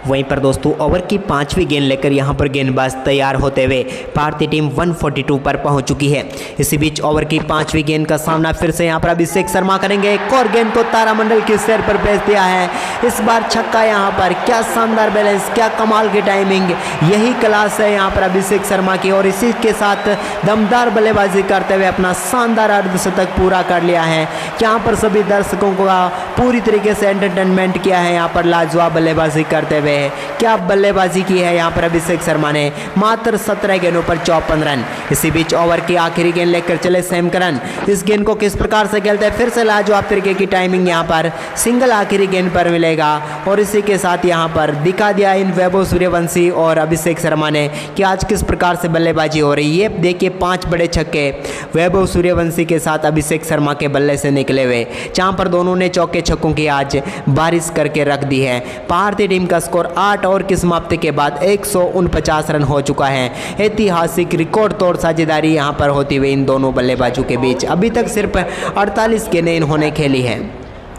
वहीं पर दोस्तों ओवर की 5वीं गेंद लेकर यहां पर गेंदबाज तैयार होते हुए भारतीय टीम 142 पर पहुंच चुकी है। इसी बीच ओवर की 5वीं गेंद का सामना फिर से यहां पर अभिषेक शर्मा करेंगे। एक और गेंद को तारामंडल के सिर पर भेज दिया है, इस बार छक्का। यहां पर क्या शानदार बैलेंस, क्या कमाल की टाइमिंग, यही क्लास है यहां पर अभिषेक शर्मा की, और इसी के साथ दमदार बल्लेबाजी करते हुए अपना शानदार अर्धशतक पूरा कर लिया है। यहाँ पर सभी दर्शकों का पूरी तरीके से एंटरटेनमेंट किया है। यहाँ पर लाजवाब बल्लेबाजी करते हुए क्या बल्लेबाजी की है यहाँ पर अभिषेक शर्मा ने, मात्र 17 गेंदों पर 54 रन। इसी बीच ओवर की आखिरी गेंद लेकर चले सैम करन। इस गेंद को किस प्रकार से खेलते हैं, फिर से लाजवाब तरीके की टाइमिंग, यहाँ पर सिंगल आखिरी गेंद पर मिलेगा, और इसी के साथ यहाँ पर दिखा दिया इन वैभव सूर्यवंशी और अभिषेक शर्मा ने कि आज किस प्रकार से बल्लेबाजी हो रही है। देखिए 5 बड़े छक्के वैभव सूर्यवंशी के साथ अभिषेक शर्मा के बल्ले से निकले हुए, जहाँ पर दोनों ने चौके छक्कों की आज बारिश करके रख दी है। भारतीय टीम का स्कोर 8 ओवर की समाप्ति के बाद 149 रन हो चुका है। ऐतिहासिक रिकॉर्ड तोड़ साझेदारी यहां पर होती हुई इन दोनों बल्लेबाजों के बीच। अभी तक सिर्फ 48 गेंदें इन्होंने खेली हैं।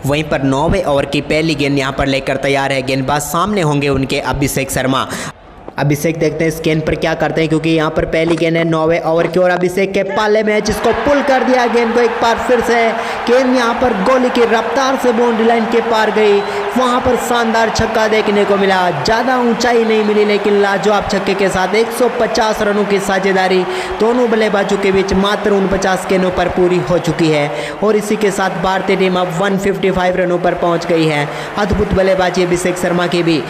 वहीं पर 9वें ओवर की पहली गेंद यहां पर लेकर तैयार है गेंदबाज, सामने होंगे उनके अभिषेक शर्मा। अभिषेक देखते हैं इस गेंद पर क्या करते हैं, क्योंकि यहाँ पर पहली गेंद है 9वें ओवर की और अभिषेक के पाले में है, जिसको पुल कर दिया गेंद को। एक बार फिर से गेंद यहाँ पर गोली की रफ्तार से बाउंड्री लाइन के पार गई, वहाँ पर शानदार छक्का देखने को मिला। ज़्यादा ऊंचाई नहीं मिली, लेकिन लाजवाब छक्के के साथ 150 रनों की साझेदारी दोनों बल्लेबाजों के बीच मात्र 49 गेंदों पर पूरी हो चुकी है, और इसी के साथ भारतीय टीम अब 155 रनों पर पहुँच गई है। अद्भुत बल्लेबाजी अभिषेक शर्मा की भी।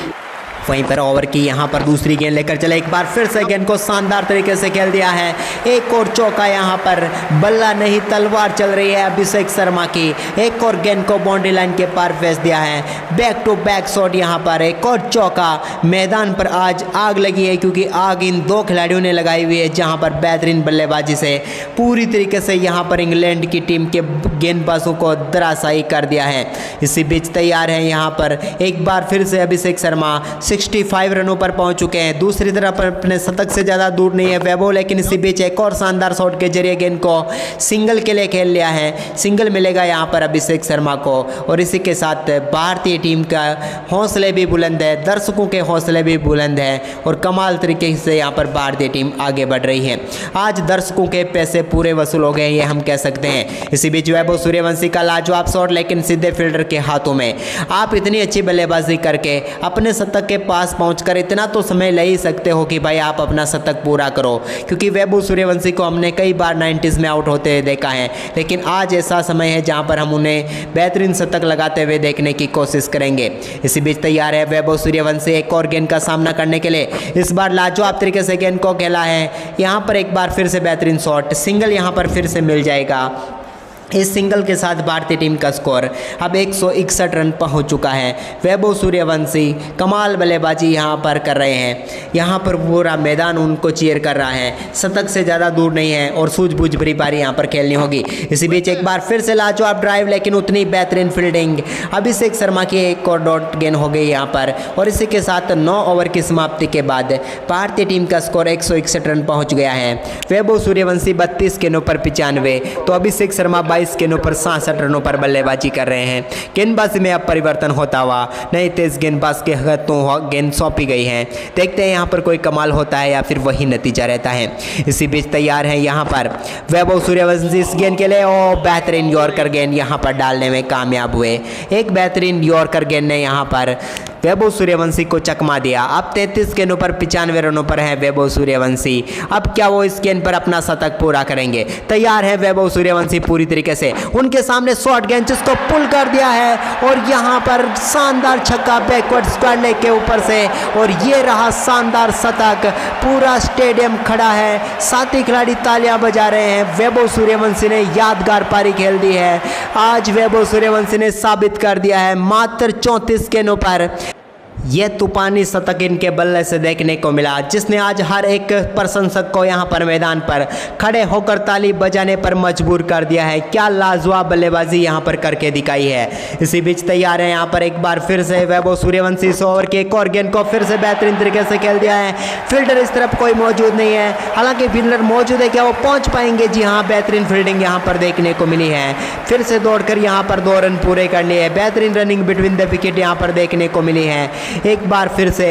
वहीं पर ओवर की यहाँ पर दूसरी गेंद लेकर चले, एक बार फिर से गेंद को शानदार तरीके से खेल दिया है। एक और चौका, यहाँ पर बल्ला नहीं तलवार चल रही है अभिषेक शर्मा की। एक और गेंद को बाउंड्री लाइन के पार भेज दिया है। बैक टू बैक शॉट, यहाँ पर एक और चौका। मैदान पर आज आग लगी है, क्योंकि आग इन 2 खिलाड़ियों ने लगाई हुई है, जहाँ पर बेहतरीन बल्लेबाजी से पूरी तरीके से यहाँ पर इंग्लैंड की टीम के गेंदबाजों को धराशायी कर दिया है। इसी बीच तैयार है यहाँ पर एक बार फिर से अभिषेक शर्मा 65 रनों पर पहुंच चुके हैं। दूसरी तरफ अपने शतक से ज़्यादा दूर नहीं है वैभव, लेकिन इसी बीच एक और शानदार शॉट के जरिए गेंद को सिंगल के लिए खेल लिया है। सिंगल मिलेगा यहाँ पर अभिषेक शर्मा को, और इसी के साथ भारतीय टीम का हौसले भी बुलंद है, दर्शकों के हौसले भी बुलंद है, और कमाल तरीके से यहाँ पर भारतीय टीम आगे बढ़ रही है। आज दर्शकों के पैसे पूरे वसूल हो गए, ये हम कह सकते हैं। इसी बीच वैभव सूर्यवंशी का लाजवाब शॉट, लेकिन सीधे फील्डर के हाथों में। आप इतनी अच्छी बल्लेबाजी करके अपने शतक के पास पहुंचकर इतना तो समय ले ही सकते हो कि भाई आप अपना शतक पूरा करो, क्योंकि वैभव सूर्यवंशी को हमने कई बार 90s में आउट होते देखा है, लेकिन आज ऐसा समय है जहां पर हम उन्हें बेहतरीन शतक लगाते हुए देखने की कोशिश करेंगे। इसी बीच तैयार है वैभव सूर्यवंशी एक और गेंद का सामना करने के लिए। इस बार लाजवाब तरीके से गेंद को खेला है, यहाँ पर एक बार फिर से बेहतरीन शॉट, सिंगल यहाँ पर फिर से मिल जाएगा। इस सिंगल के साथ भारतीय टीम का स्कोर अब 161 रन पहुंच चुका है। वैभव सूर्यवंशी कमाल बल्लेबाजी यहां पर कर रहे हैं, यहां पर पूरा मैदान उनको चीयर कर रहा है। शतक से ज़्यादा दूर नहीं है, और सूझबूझ भरी पारी यहां पर खेलनी होगी। इसी बीच एक बार फिर से लाजवाब ड्राइव, लेकिन उतनी बेहतरीन फील्डिंग। अभिषेक शर्मा की एक और डॉट गेंद हो गई यहाँ पर, और इसी के साथ 9 ओवर की समाप्ति के बाद भारतीय टीम का स्कोर 161 रन पहुँच गया है। वैभव सूर्यवंशी 32 गेंदों पर 95, तो अभिषेक शर्मा 22 गेंदों पर 66 रनों पर बल्लेबाजी कर रहे हैं। गेंदबाजी में अब परिवर्तन होता हुआ नई तेज गेंदबाज के हाथों गेंद सौंपी गई है। देखते हैं यहाँ पर कोई कमाल होता है या फिर वही नतीजा रहता है। इसी बीच तैयार है यहाँ पर वैभव सूर्यवंशी इस गेंद के लिए, और बेहतरीन यॉर्कर गेंद यहाँ पर डालने में कामयाब हुए। एक बेहतरीन यॉर्कर गेंद ने यहाँ पर वैभव सूर्यवंशी को चकमा दिया। अब 33 गेंदों पर 95 रनों पर है वैभव सूर्यवंशी। अब क्या वो इस गेंद पर अपना शतक पूरा करेंगे? तैयार है वैभव सूर्यवंशी पूरी तरीके से। उनके सामने शॉर्ट गेंद जिसको पुल कर दिया है और यहां पर शानदार छक्का बैकवर्ड स्क्वायर लेग के ऊपर से, और ये रहा शानदार शतक। पूरा स्टेडियम खड़ा है, साथी खिलाड़ी तालियां बजा रहे हैं। वैभव सूर्यवंशी ने यादगार पारी खेल दी है। आज वैभव सूर्यवंशी ने साबित कर दिया है मात्र 34 गेंदों पर यह तूफानी शतक इनके बल्ले से देखने को मिला, जिसने आज हर एक प्रशंसक को यहां पर मैदान पर खड़े होकर ताली बजाने पर मजबूर कर दिया है। क्या लाजवाब बल्लेबाजी यहां पर करके दिखाई है। इसी बीच तैयार है यहां पर एक बार फिर से वैभव सूर्यवंशी। 100 ओवर के एक और गेंद को फिर से बेहतरीन तरीके से खेल दिया है। फील्डर इस तरफ कोई मौजूद नहीं है, हालांकि फील्डर मौजूद है, क्या वो पहुंच पाएंगे? जी हाँ, बेहतरीन फील्डिंग यहां पर देखने को मिली है। फिर से दौड़कर यहां पर 2 रन पूरे कर लिए। बेहतरीन रनिंग बिटवीन द विकेट यहां पर देखने को मिली है एक बार फिर से।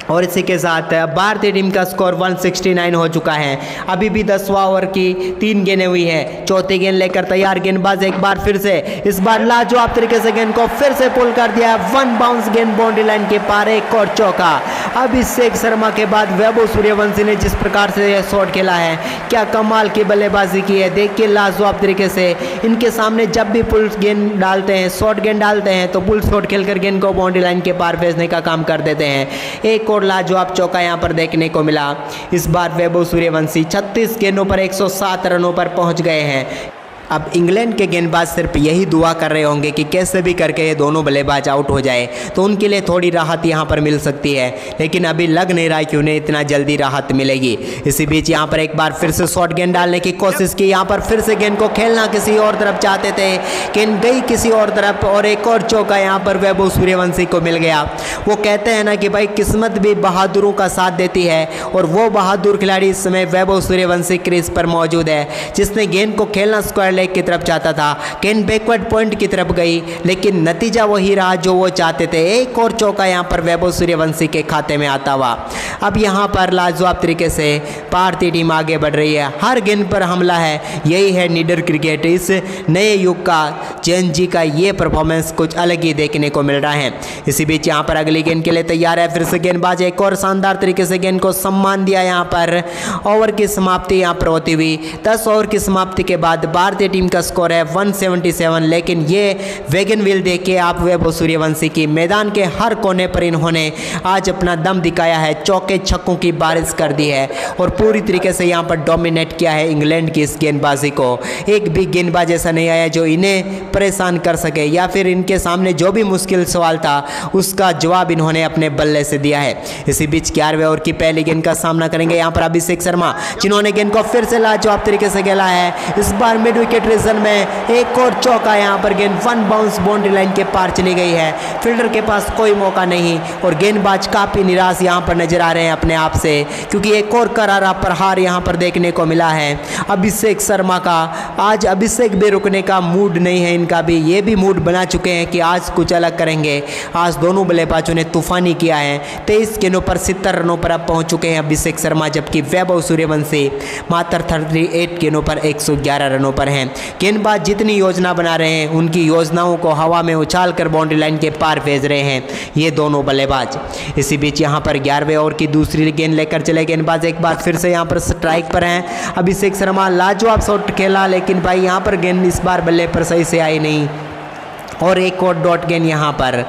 और इसी के साथ भारतीय टीम का स्कोर 169 हो चुका है। अभी भी 10वां ओवर की 3 गेंदें हुई है। चौथी गेंद लेकर तैयार गेंदबाज एक बार फिर से, इस बार लाजवाब तरीके से गेंद को फिर से पुल कर दिया। 1 बाउंस गेंद बाउंड्री लाइन के पार, एक और चौका। अभिषेक शर्मा के बाद वैभव सूर्यवंशी ने जिस प्रकार से यह शॉट खेला है, क्या कमाल की बल्लेबाजी की है। देखिए लाजवाब तरीके से इनके सामने जब भी पुल गेंद डालते हैं, शॉर्ट गेंद डालते हैं, तो पुल शॉट खेलकर गेंद को बाउंड्री लाइन के पार भेजने का काम कर देते हैं। एक और लाजवाब चौका यहां पर देखने को मिला। इस बार वैभव सूर्यवंशी 36 गेंदों पर 107 रनों पर पहुंच गए हैं। अब इंग्लैंड के गेंदबाज सिर्फ यही दुआ कर रहे होंगे कि कैसे भी करके ये दोनों बल्लेबाज आउट हो जाए, तो उनके लिए थोड़ी राहत यहाँ पर मिल सकती है, लेकिन अभी लग नहीं रहा कि उन्हें इतना जल्दी राहत मिलेगी। इसी बीच यहाँ पर एक बार फिर से शॉर्ट गेंद डालने की कोशिश की। यहाँ पर फिर से गेंद को खेलना किसी और तरफ चाहते थे, गेंद गई किसी और तरफ, और एक और चौका यहाँ पर वैभव सूर्यवंशी को मिल गया। वो कहते हैं ना कि भाई किस्मत भी बहादुरों का साथ देती है, और वो बहादुर खिलाड़ी इस समय वैभव सूर्यवंशी क्रीज पर मौजूद है, जिसने गेंद को खेलना स्क्वायर लेग की तरफ चाहता था। गेंद बैकवर्ड पॉइंट की तरफ गई, लेकिन नतीजा वही रहा जो वो चाहते थे। एक और चौका यहां पर वैभव सूर्यवंशी के खाते में आता हुआ। अब यहां पर लाजवाब तरीके से भारतीय टीम आगे बढ़ रही है, हर गेंद पर हमला है। यही है निडर क्रिकेट। इस नए युग का जैन जी का ये परफॉर्मेंस कुछ अलग ही देखने को मिल रहा है। इसी बीच यहाँ पर अगली गेंद के लिए तैयार है फिर से गेंदबाज। एक और शानदार तरीके से गेंद को सम्मान दिया। यहाँ पर ओवर की समाप्ति यहाँ पर होती हुई 10 ओवर की समाप्ति के बाद भारतीय टीम का स्कोर है 177। लेकिन ये वैगन व्हील देख के आप वैभव सूर्यवंशी की मैदान के हर कोने पर इन्होंने आज अपना दम दिखाया है। चौके छक्कों की बारिश कर दी है और पूरी तरीके से यहाँ पर डोमिनेट किया है इंग्लैंड की इस गेंदबाजी को। एक भी गेंदबाज ऐसा नहीं आया जो इन्हें परेशान कर सके, या फिर इनके सामने जो भी मुश्किल सवाल था उसका जवाब इन्होंने अपने बल्ले से दिया है। इसी बीच 11वें ओवर की पहली गेंद का सामना करेंगे यहाँ पर अभिषेक शर्मा, जिन्होंने गेंद को फिर से लाजवाब तरीके से खेला है। इस बार मिड विकेट रीजन में एक और चौका। यहाँ पर गेंद 1 बाउंस बाउंड्री लाइन के पार चली गई है। फील्डर के पास कोई मौका नहीं और गेंदबाज काफी निराश यहाँ पर नजर आ रहे हैं अपने आप से, क्योंकि एक और करारा प्रहार यहाँ पर देखने को मिला है अभिषेक शर्मा का। आज अभिषेक भी रुकने का मूड नहीं है इनका भी, ये भी मूड बना चुके हैं कि आज कुछ अलग करेंगे। आज दोनों बल्लेबाजों ने तूफानी किया है। 23 गेंदों पर 70 रनों पर अब पहुंच चुके हैं अभिषेक शर्मा, जबकि वैभव सूर्यवंशी मात्र 38 गेंदों पर 111 रनों पर हैं। गेंदबाज जितनी योजना बना रहे हैं उनकी योजनाओं को हवा में उछाल कर बाउंड्री लाइन के पार भेज रहे हैं ये दोनों बल्लेबाज। इसी बीच यहाँ पर 11वें ओवर की दूसरी गेंद लेकर चले गेंदबाज एक बार फिर से यहाँ पर स्ट्राइक पर हैं अभिषेक शर्मा। लाजवाब शॉट खेला, लेकिन भाई यहाँ पर गेंद इस बार बल्ले पर सही से आई नहीं, और एक और डॉट गेंद यहाँ पर,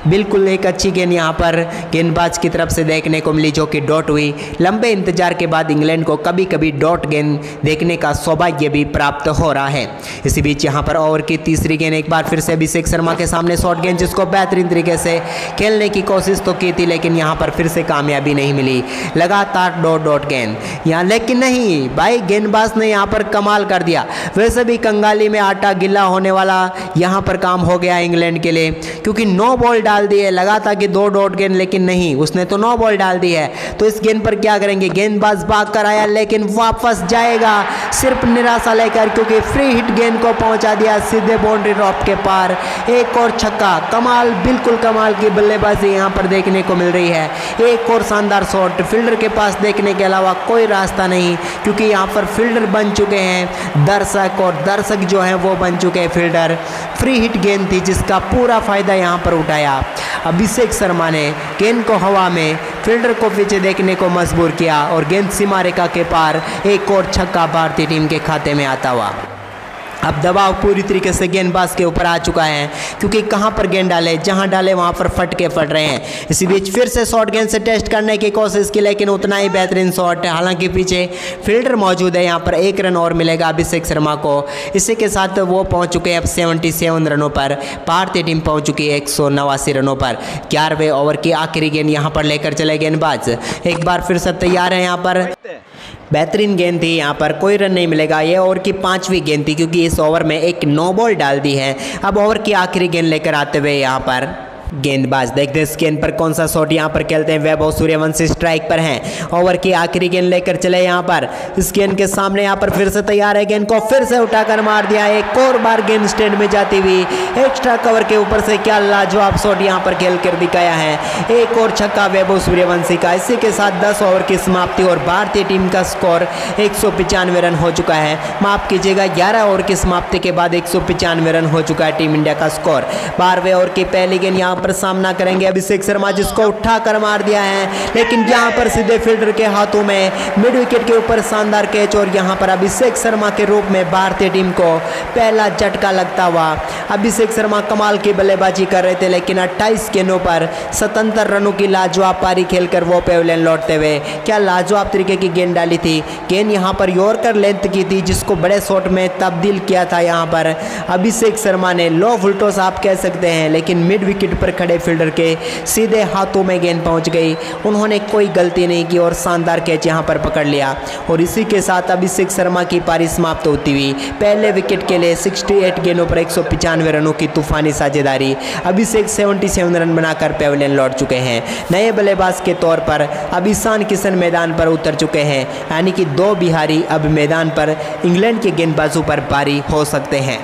बिल्कुल एक अच्छी गेंद यहाँ पर गेंदबाज की तरफ से देखने को मिली जो कि डॉट हुई। लंबे इंतजार के बाद इंग्लैंड को कभी कभी डॉट गेंद देखने का सौभाग्य भी प्राप्त हो रहा है। इसी बीच यहाँ पर ओवर की तीसरी गेंद एक बार फिर से अभिषेक शर्मा के सामने शॉर्ट गेंद, जिसको बेहतरीन तरीके से खेलने की कोशिश तो की थी, लेकिन यहाँ पर फिर से कामयाबी नहीं मिली। लगातार डॉट गेंद यहाँ, लेकिन नहीं भाई गेंदबाज ने यहाँ पर कमाल कर दिया। वैसे भी कंगाली में आटा गिल्ला होने वाला यहाँ पर काम हो गया इंग्लैंड के लिए, क्योंकि 9 बॉल डाल दी है लगातार कि 2 डॉट गेंद, लेकिन नहीं, उसने तो 9 बॉल डाल दी है। तो इस गेंद पर क्या करेंगे? गेंदबाज भाग कर आया लेकिन वापस जाएगा सिर्फ निराशा लेकर, क्योंकि फ्री हिट गेंद को पहुंचा दिया सीधे बाउंड्री ड्रॉप के पार। एक और छक्का, कमाल, बिल्कुल कमाल की बल्लेबाजी यहाँ पर देखने को मिल रही है। एक और शानदार शॉट, फील्डर के पास देखने के अलावा कोई रास्ता नहीं, क्योंकि यहाँ पर फील्डर बन चुके हैं दर्शक, और दर्शक जो हैं वो बन चुके हैं फील्डर। फ्री हिट गेंद थी जिसका पूरा फायदा यहाँ पर उठाया अभिषेक शर्मा ने। गेंद को हवा में फील्डर को पीछे देखने को मजबूर किया और गेंद सीमा रेखा के पार। एक और छक्का भारतीय टीम के खाते में आता हुआ। अब दबाव पूरी तरीके से गेंदबाज के ऊपर आ चुका है, क्योंकि कहां पर गेंद डाले, जहां डाले वहां पर फट रहे हैं। इसी बीच फिर से शॉर्ट गेंद से टेस्ट करने की कोशिश की, लेकिन उतना ही बेहतरीन शॉट, हालांकि पीछे फील्डर मौजूद है। यहां पर 1 रन और मिलेगा अभिषेक शर्मा को। इसी के साथ वो पहुंच चुके हैं अब 77 रनों पर। भारतीय टीम पहुंच चुकी है 189 रनों पर। 11वें ओवर की आखिरी गेंद यहां पर लेकर चले गेंदबाज। एक बार फिर से तैयार है। यहाँ पर बेहतरीन गेंद थी, यहाँ पर कोई रन नहीं मिलेगा। ये ओवर की 5वीं गेंद थी, क्योंकि इस ओवर में एक नो बॉल डाल दी है। अब ओवर की आखिरी गेंद लेकर आते हुए यहाँ पर गेंदबाज, देखते हैं इस गेंद पर कौन सा शॉट यहाँ पर खेलते हैं। वैभव सूर्यवंशी स्ट्राइक पर हैं। ओवर की आखिरी गेंद लेकर चले यहाँ पर। इस गेंद के सामने यहाँ पर फिर से तैयार है। गेंद को फिर से उठाकर मार दिया। एक और बार गेंद स्टैंड में जाती हुई एक्स्ट्रा कवर के ऊपर से क्या लाजवाब शॉट यहाँ पर खेल कर दिखाया है। एक और छक्का वैभव सूर्यवंशी का। इसी के साथ 10 ओवर की समाप्ति और भारतीय टीम का स्कोर 195 रन हो चुका है। माफ कीजिएगा, 11 ओवर की समाप्ति के बाद 195 रन हो चुका है टीम इंडिया का स्कोर। 12वें ओवर की पहली गेंद यहाँ पर सामना करेंगे अभिषेक शर्मा, जिसको उठाकर मार दिया है, लेकिन यहां पर सीधे फील्डर के हाथों में मिड विकेट के ऊपर शानदार कैच। और यहां पर अभिषेक शर्मा के रूप में भारतीय टीम को पहला झटका लगता हुआ। अभिषेक शर्मा कमाल की बल्लेबाजी कर रहे थे, लेकिन 28 गेंदों पर 77 रनों की लाजवाब पारी खेलकर वो पेविलियन लौटते हुए क्या लाजवाब तरीके की गेंद डाली थी। गेंद यहां पर यॉर्कर लेंथ की थी, जिसको बड़े शॉट में तब्दील किया था यहां पर अभिषेक शर्मा ने। लो फुलटॉस आप कह सकते हैं, लेकिन मिड विकेट पर खड़े फील्डर के सीधे हाथों में गेंद पहुंच गई। उन्होंने कोई गलती नहीं की और शानदार कैच यहां पर पकड़ लिया। और इसी के साथ अभिषेक शर्मा की पारी समाप्त होती हुई। पहले विकेट के लिए 68 गेंदों पर 195 रनों की तूफानी साझेदारी। अभिषेक 77 रन बनाकर पेविलियन लौट चुके हैं। नए बल्लेबाज के तौर पर अब ईशान किशन मैदान पर उतर चुके हैं, यानी कि 2 बिहारी अब मैदान पर इंग्लैंड के गेंदबाजों पर भारी हो सकते हैं।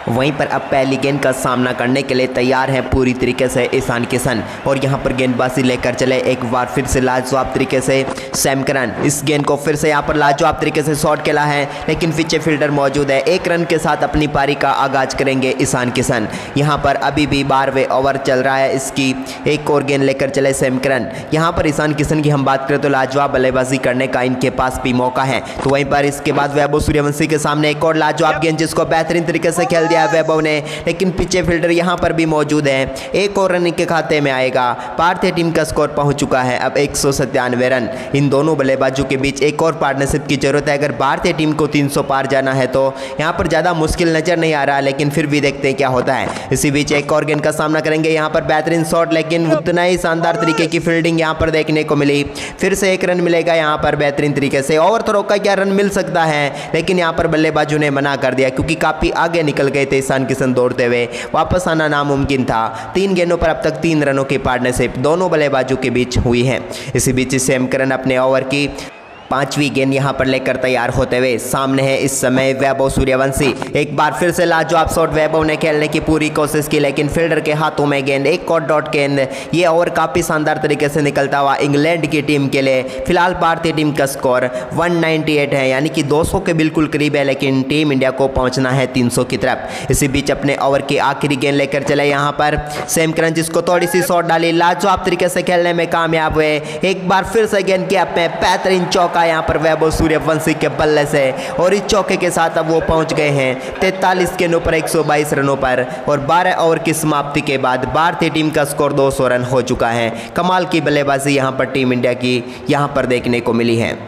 वहीं पर अब पहली गेंद का सामना करने के लिए तैयार हैं पूरी तरीके से ईशान किशन, और यहां पर गेंदबाजी लेकर चले एक बार फिर से लाजवाब तरीके से सैम करन। इस गेंद को फिर से यहां पर लाजवाब तरीके से शॉट खेला है, लेकिन पीछे फील्डर मौजूद है। 1 रन के साथ अपनी पारी का आगाज करेंगे ईशान किशन। यहां पर अभी भी 12वें ओवर चल रहा है, इसकी एक और गेंद लेकर चले सैम करन। यहां पर ईशान किशन की हम बात करें तो लाजवाब बल्लेबाजी करने का इनके पास भी मौका है। तो वहीं पर इसके बाद वैभव सूर्यवंशी के सामने एक और लाजवाब गेंद, जिसको बेहतरीन तरीके से खेल दिया वैभव ने, लेकिन पीछे फील्डर यहां पर भी मौजूद है। एक और रन के खाते में आएगा। भारतीय टीम का स्कोर पहुंच चुका है अब 197 रन। इन दोनों बल्लेबाजों के बीच एक और पार्टनरशिप की जरूरत है। अगर भारतीय टीम को 300 पार जाना है तो यहां पर ज़्यादा मुश्किल नजर नहीं आ रहा, लेकिन फिर भी देखते हैं क्या होता है। इसी बीच एक और गेंद का सामना करेंगे। यहां पर बेहतरीन शॉट, लेकिन उतना ही शानदार तरीके की फील्डिंग यहां पर देखने को मिली। फिर से 1 रन मिलेगा यहां पर बेहतरीन तरीके से। ओवर थ्रो का क्या रन मिल सकता है, लेकिन यहां पर बल्लेबाजों ने मना कर दिया, क्योंकि काफ़ी आगे निकल गए थे ईशान किशन। दौड़ते हुए वापस आना नामुमकिन था। 3 गेंदों पर अब तक 3 रनों की पार्टनरशिप दोनों बल्लेबाजों के बीच हुई है। इसी बीच सैम करन अपने ओवर की 5वीं गेंद यहां पर लेकर तैयार होते हुए सामने है इस समय वैभव सूर्यवंशी। एक बार फिर से लाजवाब शॉट वैभव ने खेलने की पूरी कोशिश की, लेकिन फील्डर के हाथों में गेंद। एक और डॉट गेंद। ये ओवर काफ़ी शानदार तरीके से निकलता हुआ इंग्लैंड की टीम के लिए। फिलहाल भारतीय टीम का स्कोर 198 है, यानी कि 200 के बिल्कुल करीब है, लेकिन टीम इंडिया को पहुंचना है 300 की तरफ। इसी बीच अपने ओवर की आखिरी गेंद लेकर चले यहाँ पर सैम करन, जिसको थोड़ी सी शॉट डाली, लाजवाब तरीके से खेलने में कामयाब हुए। एक बार फिर से गेंद के अपने बेहतरीन चौका यहाँ पर वैभव सूर्यवंशी के बल्ले से, और इस चौके के साथ अब वो पहुंच गए हैं 43 गेंदों पर 122 रनों पर। और 12 ओवर की समाप्ति के बाद भारतीय टीम का स्कोर 200 रन हो चुका है। कमाल की बल्लेबाजी यहां पर टीम इंडिया की यहां पर देखने को मिली है।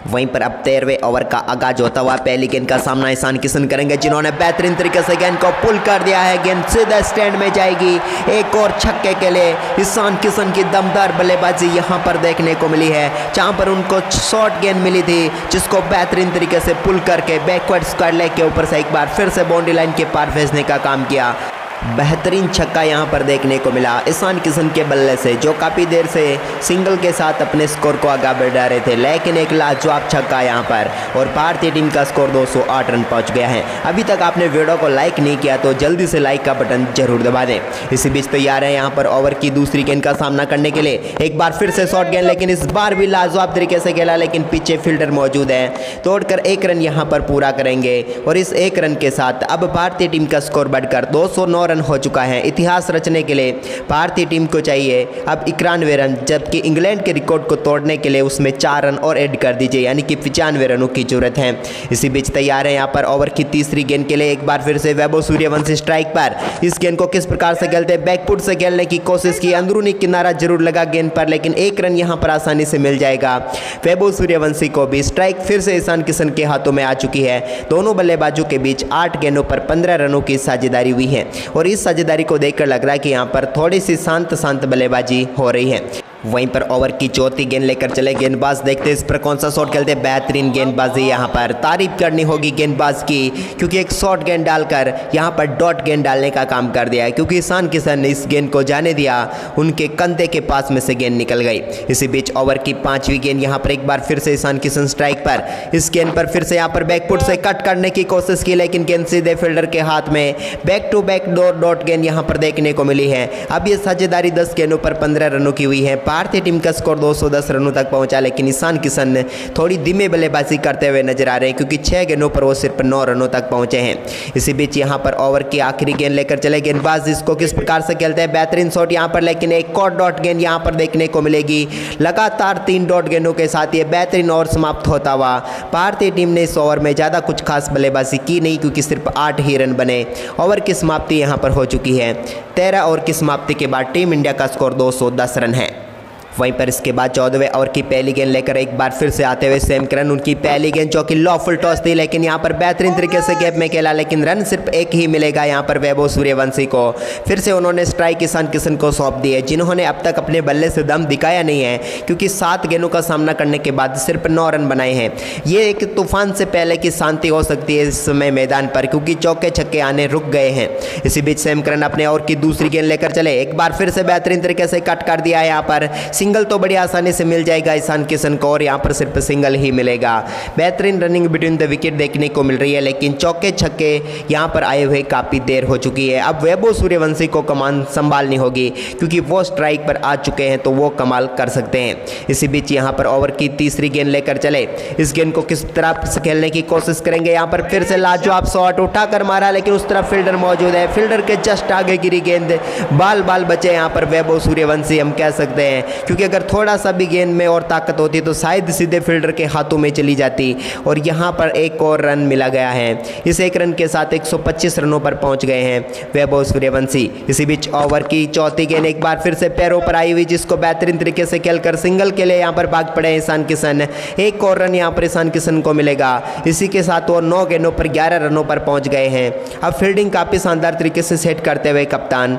वहीं पर अब 13वें ओवर का आगाज होता हुआ पहली गेंद का सामना ईशान किशन करेंगे, जिन्होंने बेहतरीन तरीके से गेंद को पुल कर दिया है। गेंद सीधे स्टैंड में जाएगी। एक और छक्के के लिए ईशान किशन की दमदार बल्लेबाजी यहां पर देखने को मिली है, जहां पर उनको शॉर्ट गेंद मिली थी, जिसको बेहतरीन तरीके से पुल करके बैकवर्ड स्क्वायर लेग के ऊपर से एक बार फिर से बाउंड्री लाइन के पार भेजने का काम किया। बेहतरीन छक्का यहां पर देखने को मिला ईशान किशन के बल्ले से, जो काफ़ी देर से सिंगल के साथ अपने स्कोर को आगे बढ़ा रहे थे, लेकिन एक लाजवाब छक्का यहां पर और भारतीय टीम का स्कोर 208 रन पहुंच गया है। अभी तक आपने वीडियो को लाइक नहीं किया तो जल्दी से लाइक का बटन जरूर दबा दें। इसी बीच तैयार है यहां पर ओवर की दूसरी गेंद का सामना करने के लिए। एक बार फिर से शॉर्ट गेंद, लेकिन इस बार भी लाजवाब तरीके से खेला, लेकिन पीछे फील्डर मौजूद है, तोड़कर 1 रन यहां पर पूरा करेंगे और इस 1 रन के साथ अब भारतीय टीम का स्कोर बढ़कर 209 रन हो चुका है। इतिहास रचने के लिए भारतीय टीम को चाहिए अब 91 रन, जबकि इंग्लैंड के रिकॉर्ड को तोड़ने के लिए उसमें 4 रन और ऐड कर दीजिए, यानी कि 95 रनों की जरूरत है। इसी बीच तैयार है यहाँ पर ओवर की तीसरी गेंद के लिए। एक बार फिर से वैभव सूर्यवंशी स्ट्राइक पर। इस गेंद को किस प्रकार से खेलते हैं, बैकफुट से खेलने की कोशिश की, अंदरूनी किनारा जरूर लगा गेंद पर, लेकिन 1 रन यहाँ पर आसानी से मिल जाएगा। वैभव सूर्यवंशी को भी स्ट्राइक फिर से ईशान किशन के हाथों में आ चुकी है। दोनों बल्लेबाजों के बीच 8 गेंदों पर 15 रनों की साझेदारी हुई है और इस साझेदारी को देखकर लग रहा है कि यहाँ पर थोड़ी सी शांत बल्लेबाजी हो रही है। वहीं पर ओवर की चौथी गेंद लेकर चले गेंदबाज, देखते हैं इस पर कौन सा शॉट खेलते हैं। बेहतरीन गेंदबाजी, यहाँ पर तारीफ करनी होगी गेंदबाज की, क्योंकि एक शॉर्ट गेंद डालकर यहाँ पर डॉट गेंद डालने का काम कर दिया है, क्योंकि ईशान किशन ने इस गेंद को जाने दिया, उनके कंधे के पास में से गेंद निकल गई। इसी बीच ओवर की 5वीं गेंद, यहाँ पर एक बार फिर से ईशान किशन स्ट्राइक पर। इस गेंद पर फिर से यहाँ पर बैकफुट से कट करने की कोशिश की, लेकिन गेंद सीधे फील्डर के हाथ में। बैक टू बैक डॉट गेंद यहाँ पर देखने को मिली है। अब ये साझेदारी 10 गेंदों पर 15 रनों की हुई है। भारतीय टीम का स्कोर 210 रनों तक पहुंचा, लेकिन ईशान किशन थोड़ी धीमे बल्लेबाजी करते हुए नजर आ रहे हैं, क्योंकि 6 गेंदों पर वो सिर्फ 9 रनों तक पहुंचे हैं। इसी बीच यहां पर ओवर की आखिरी गेंद लेकर चले गेंदबाज, इसको किस प्रकार से खेलते हैं। बेहतरीन शॉट यहां पर, लेकिन एक और डॉट गेंद यहां पर देखने को मिलेगी। लगातार 3 डॉट गेंदों के साथ ये बेहतरीन ओवर समाप्त होता हुआ। भारतीय टीम ने इस ओवर में ज़्यादा कुछ खास बल्लेबाजी की नहीं, क्योंकि सिर्फ 8 ही रन बने। ओवर की समाप्ति यहां पर हो चुकी है। 13 ओवर की समाप्ति के बाद टीम इंडिया का स्कोर 210 रन है। वहीं पर इसके बाद 14वें ओवर की पहली गेंद लेकर एक बार फिर से आते हुए सैम करन, उनकी पहली गेंद जो कि लॉफुल टॉस थी, लेकिन यहाँ पर बेहतरीन तरीके से गैप में खेला, लेकिन रन सिर्फ 1 ही मिलेगा यहाँ पर वैभव सूर्यवंशी को। फिर से उन्होंने स्ट्राइक ईशान किशन को सौंप दी है, जिन्होंने अब तक अपने बल्ले से दम दिखाया नहीं है, क्योंकि 7 गेंदों का सामना करने के बाद सिर्फ 9 रन बनाए हैं। ये एक तूफान से पहले की शांति हो सकती है इस समय मैदान पर, क्योंकि चौके छक्के आने रुक गए हैं। इसी बीच सैम करन अपने ओवर की दूसरी गेंद लेकर चले। एक बार फिर से बेहतरीन तरीके से कट कर दिया है, यहाँ पर सिंगल तो बड़ी आसानी से मिल जाएगा ईशान किशन को, और यहाँ पर सिर्फ सिंगल ही मिलेगा। बेहतरीन रनिंग बिटवीन द विकेट देखने को मिल रही है, लेकिन चौके छक्के यहाँ पर आए हुए काफ़ी देर हो चुकी है। अब वैभव सूर्यवंशी को कमान संभालनी होगी, क्योंकि वो स्ट्राइक पर आ चुके हैं, तो वो कमाल कर सकते हैं। इसी बीच यहाँ पर ओवर की तीसरी गेंद लेकर चले। इस गेंद को किस तरह से खेलने की कोशिश करेंगे। यहाँ पर फिर से लाजवाब शॉट उठाकर मारा, लेकिन उस तरफ फील्डर मौजूद है, फील्डर के जस्ट आगे गिरी गेंद, बाल बचे यहाँ पर वैभव सूर्यवंशी हम कह सकते हैं, क्योंकि अगर थोड़ा सा भी गेंद में और ताकत होती तो शायद सीधे फील्डर के हाथों में चली जाती, और यहाँ पर एक और रन मिला गया है। इस 1 रन के साथ 125 रनों पर पहुंच गए हैं वैभव सूर्यवंशी। इसी बीच ओवर की चौथी गेंद एक बार फिर से पैरों पर आई हुई, जिसको बेहतरीन तरीके से खेलकर सिंगल के लिए यहाँ पर भाग पड़े ईशान किशन। एक और रन यहाँ पर ईशान किशन को मिलेगा। इसी के साथ वो 9 गेंदों पर 11 रनों पर पहुंच गए हैं। अब फील्डिंग काफ़ी शानदार तरीके से सेट करते हुए कप्तान,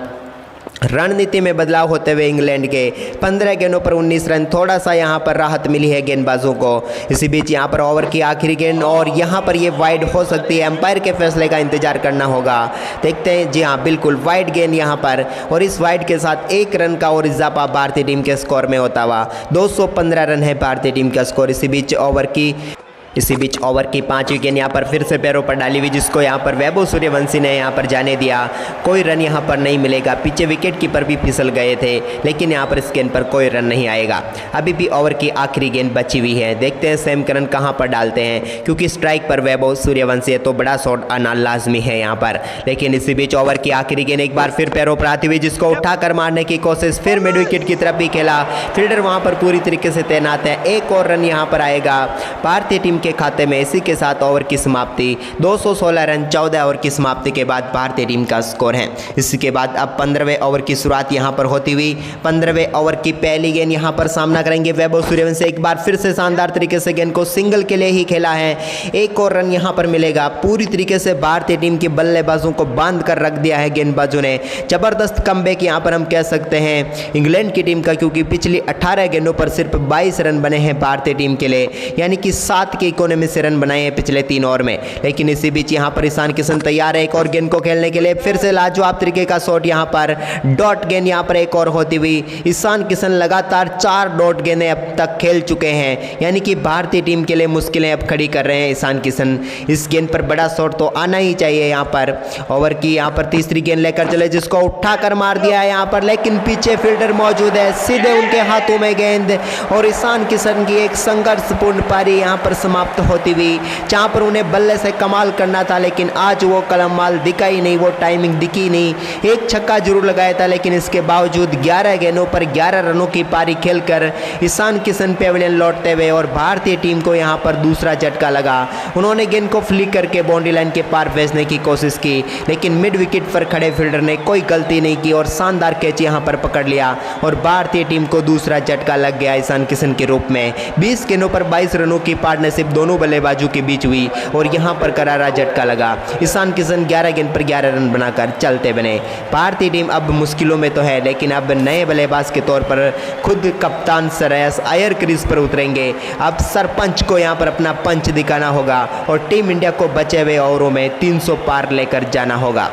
रणनीति में बदलाव होते हुए इंग्लैंड के 15 गेंदों पर 19 रन, थोड़ा सा यहाँ पर राहत मिली है गेंदबाजों को। इसी बीच यहाँ पर ओवर की आखिरी गेंद, और यहाँ पर ये वाइड हो सकती है, एम्पायर के फैसले का इंतजार करना होगा। देखते हैं, जी हाँ बिल्कुल वाइड गेंद यहाँ पर, और इस वाइड के साथ 1 रन का और इजाफा भारतीय टीम के स्कोर में होता हुआ 215 रन है भारतीय टीम का स्कोर। इसी बीच ओवर की 5वीं गेंद यहाँ पर फिर से पैरों पर डाली हुई, जिसको यहाँ पर वैभव सूर्यवंशी ने यहाँ पर जाने दिया। कोई रन यहाँ पर नहीं मिलेगा, पीछे विकेट कीपर भी फिसल गए थे, लेकिन यहाँ पर इस गेंद पर कोई रन नहीं आएगा। अभी भी ओवर की आखिरी गेंद बची हुई है, देखते हैं सैम करन कहाँ पर डालते हैं, क्योंकि स्ट्राइक पर वैभव सूर्यवंशी है तो बड़ा शॉट आना लाजमी है यहाँ पर। लेकिन इसी बीच ओवर की आखिरी गेंद एक बार फिर पैरों पर आती हुई, जिसको उठाकर मारने की कोशिश, फिर मिड विकेट की तरफ भी खेला, फील्डर वहाँ पर पूरी तरीके से तैनात है। एक और रन यहाँ पर आएगा भारतीय टीम के खाते में। इसी के साथ ओवर की समाप्ति 216 रन 14 ओवर की समाप्ति के बाद भारतीय टीम का स्कोर है। इसी के बाद अब 15वें ओवर की शुरुआत यहां पर होती हुई 15वें ओवर की पहली गेंद यहां पर सामना करेंगे वैभव सूर्यवंशी। एक बार फिर से शानदार तरीके से गेंद को सिंगल के लिए ही खेला है, एक और रन यहां पर मिलेगा। पूरी तरीके से भारतीय टीम के बल्लेबाजों को बांध कर रख दिया है गेंदबाजों ने। जबरदस्त कमबैक यहां पर हम कह सकते हैं इंग्लैंड की टीम का, क्योंकि पिछली 18 गेंदों पर सिर्फ 22 रन बने हैं भारतीय टीम के लिए, यानी कि 7 की कोने में से रन बनाए हैं पिछले 3 ओवर में। लेकिन इसी बीच यहाँ पर ईशान किशन तैयार है एक और गेंद को खेलने के लिए। फिर से लाजवाब तरीके का शॉट यहाँ पर, डॉट गेंद यहाँ पर एक और होती हुई। ईशान किशन लगातार 4 डॉट गेंदें अब तक खेल चुके हैं, यानी कि भारतीय टीम के लिए मुश्किलें अब खड़ी कर रहे हैं ईशान किशन। इस गेंद पर बड़ा शॉट तो आना ही चाहिए। यहाँ पर ओवर की यहाँ पर तीसरी गेंद लेकर चले, जिसको उठाकर मार दिया है यहाँ पर, लेकिन पीछे फील्डर मौजूद है, सीधे उनके हाथों में गेंद और ईशान किशन की एक संघर्षपूर्ण पारी यहाँ पर समाप्त होती हुई, जहाँ पर उन्हें बल्ले से कमाल करना था। लेकिन आज वो कमाल दिखा ही नहीं, वो टाइमिंग दिखी नहीं। एक छक्का जरूर लगाया था, लेकिन इसके बावजूद 11 गेंदों पर 11 रनों की पारी खेलकर ईशान किशन पेविलियन लौटते हुए और भारतीय टीम को यहाँ पर दूसरा झटका लगा। उन्होंने गेंद को फ्लिक करके बाउंड्री लाइन के पार भेजने की कोशिश की, लेकिन मिड विकेट पर खड़े फील्डर ने कोई गलती नहीं की और शानदार कैच यहाँ पर पकड़ लिया और भारतीय टीम को दूसरा झटका लग गया ईशान किशन के रूप में। 20 गेंदों पर 22 रनों की पार्टनरशिप दोनों बल्लेबाजों के बीच हुई और यहाँ पर करारा झटका लगा। ईशान किशन 11 गेंद पर 11 रन बनाकर चलते बने। भारतीय टीम अब मुश्किलों में तो है, लेकिन अब नए बल्लेबाज के तौर पर खुद कप्तान श्रेयस अय्यर क्रीज पर उतरेंगे। अब सरपंच को यहाँ पर अपना पंच दिखाना होगा और टीम इंडिया को बचे हुए ओवरों में 300 पार लेकर जाना होगा।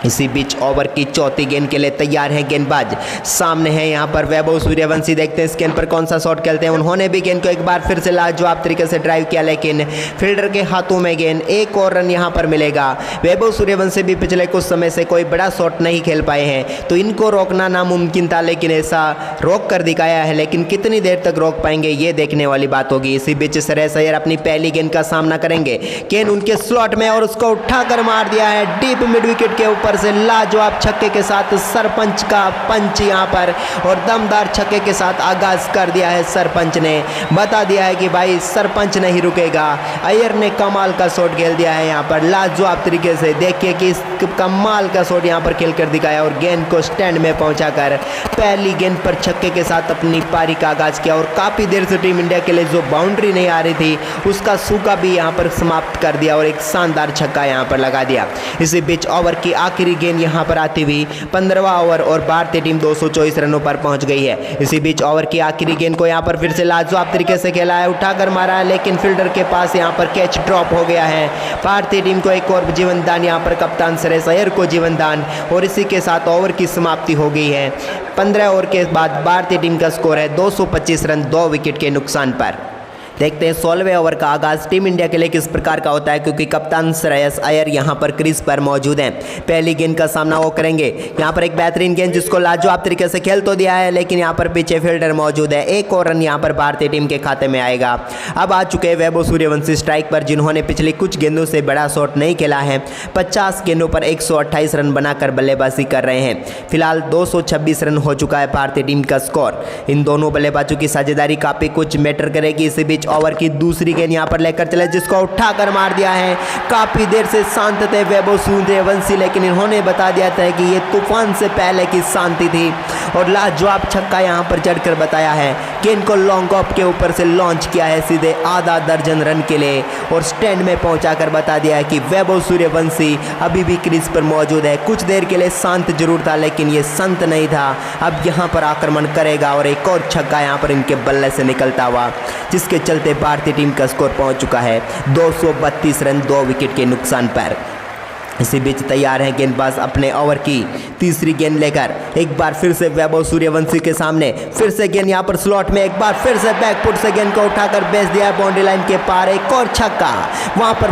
इसी बीच ओवर की चौथी गेंद के लिए तैयार है गेंदबाज, सामने है यहाँ पर वैभव सूर्यवंशी। देखते हैं इस गेंद पर कौन सा शॉट खेलते हैं। उन्होंने भी गेंद को एक बार फिर से लाजवाब तरीके से ड्राइव किया, लेकिन फील्डर के हाथों में गेंद। एक और रन यहाँ पर मिलेगा। वैभव सूर्यवंशी भी पिछले कुछ समय से कोई बड़ा शॉट नहीं खेल पाए हैं, तो इनको रोकना नामुमकिन था, लेकिन ऐसा रोक कर दिखाया है। लेकिन कितनी देर तक रोक पाएंगे ये देखने वाली बात होगी। इसी बीच श्रेयस अय्यर अपनी पहली गेंद का सामना करेंगे। गेंद उनके स्लॉट में और उसको उठाकर मार दिया है डीप मिड विकेट के ऊपर से लाजवाब छक्के के साथ। सरपंच का पंच यहाँ पर और दमदार छक्के के साथ आगाज कर दिया है। सरपंच ने बता दिया है कि भाई सरपंच नहीं रुकेगा। अय्यर ने कमाल का शॉट खेल दिया है यहाँ पर लाजवाब तरीके से। देखिए कि इस कमाल का शॉट यहाँ पर खेलकर दिखाया और गेंद को स्टैंड में पहुंचाकर पहली गेंद पर छक्के के साथ अपनी पारी का आगाज किया। और काफी देर से टीम इंडिया के लिए जो बाउंड्री नहीं आ रही थी उसका सूखा भी यहाँ पर समाप्त कर दिया और एक शानदार छक्का यहाँ पर लगा दिया। इसी बीच ओवर की आखिरी गेंद यहां पर आती हुई 15वां ओवर और भारतीय टीम 224 रनों पर पहुंच गई है। इसी बीच ओवर की आखिरी गेंद को यहां पर फिर से लाजवाब तरीके से खेला है, उठाकर मारा है, लेकिन फील्डर के पास यहां पर कैच ड्रॉप हो गया है। भारतीय टीम को एक और जीवन दान, यहां पर कप्तान श्रेयस अय्यर को जीवन दान और इसी के साथ ओवर की समाप्ति हो गई है। 15 ओवर के बाद भारतीय टीम का स्कोर है 225 रन 2 विकेट के नुकसान पर। देखते हैं 16वें ओवर का आगाज टीम इंडिया के लिए किस प्रकार का होता है, क्योंकि कप्तान श्रेयस अय्यर यहां पर क्रीज पर मौजूद हैं। पहली गेंद का सामना वो करेंगे। यहां पर एक बेहतरीन गेंद जिसको लाजवाब तरीके से खेल तो दिया है, लेकिन यहां पर पीछे फील्डर मौजूद है। एक और रन यहां पर भारतीय टीम के खाते में आएगा। अब आ चुके हैं वैभव सूर्यवंशी स्ट्राइक पर, जिन्होंने पिछली कुछ गेंदों से बड़ा शॉट नहीं खेला है। 50 गेंदों पर 128 रन बनाकर बल्लेबाजी कर रहे हैं। फिलहाल 226 रन हो चुका है भारतीय टीम का स्कोर। इन दोनों बल्लेबाजों की साझेदारी काफी कुछ मैटर करेगी। इसी बीच ओवर की दूसरी गेंद यहां पर लेकर चले, जिसको उठाकर मार दिया है। काफी देर से शांत थे वैभव सूर्यवंशी, लेकिन इन्होंने बता दिया था कि ये तूफान से पहले की शांति थी और लाजवाब छक्का यहां पर जड़कर बताया है। गेंद को लॉन्ग ऑफ के ऊपर से लॉन्च किया है सीधे आधा दर्जन रन के लिए और स्टैंड में पहुंचाकर बता दिया है कि वैभव सूर्यवंशी अभी भी क्रीज पर मौजूद है। कुछ देर के लिए शांत जरूर था, लेकिन ये संत नहीं था। अब यहां पर आक्रमण करेगा और एक और छक्का यहां पर इनके बल्ले से निकलता हुआ, जिसके चलते भारतीय टीम का स्कोर पहुंच चुका है 232 रन 2 विकेट के नुकसान पर। इसी बीच तैयार है गेंदबाज अपने ओवर की तीसरी गेंद लेकर। एक बार फिर से वैभव सूर्यवंशी के सामने, फिर से गेंद यहां पर स्लॉट में, एक बार फिर से बैकफुट से गेंद को उठाकर भेज दिया बाउंड्री लाइन के पार। एक और छक्का। वहां पर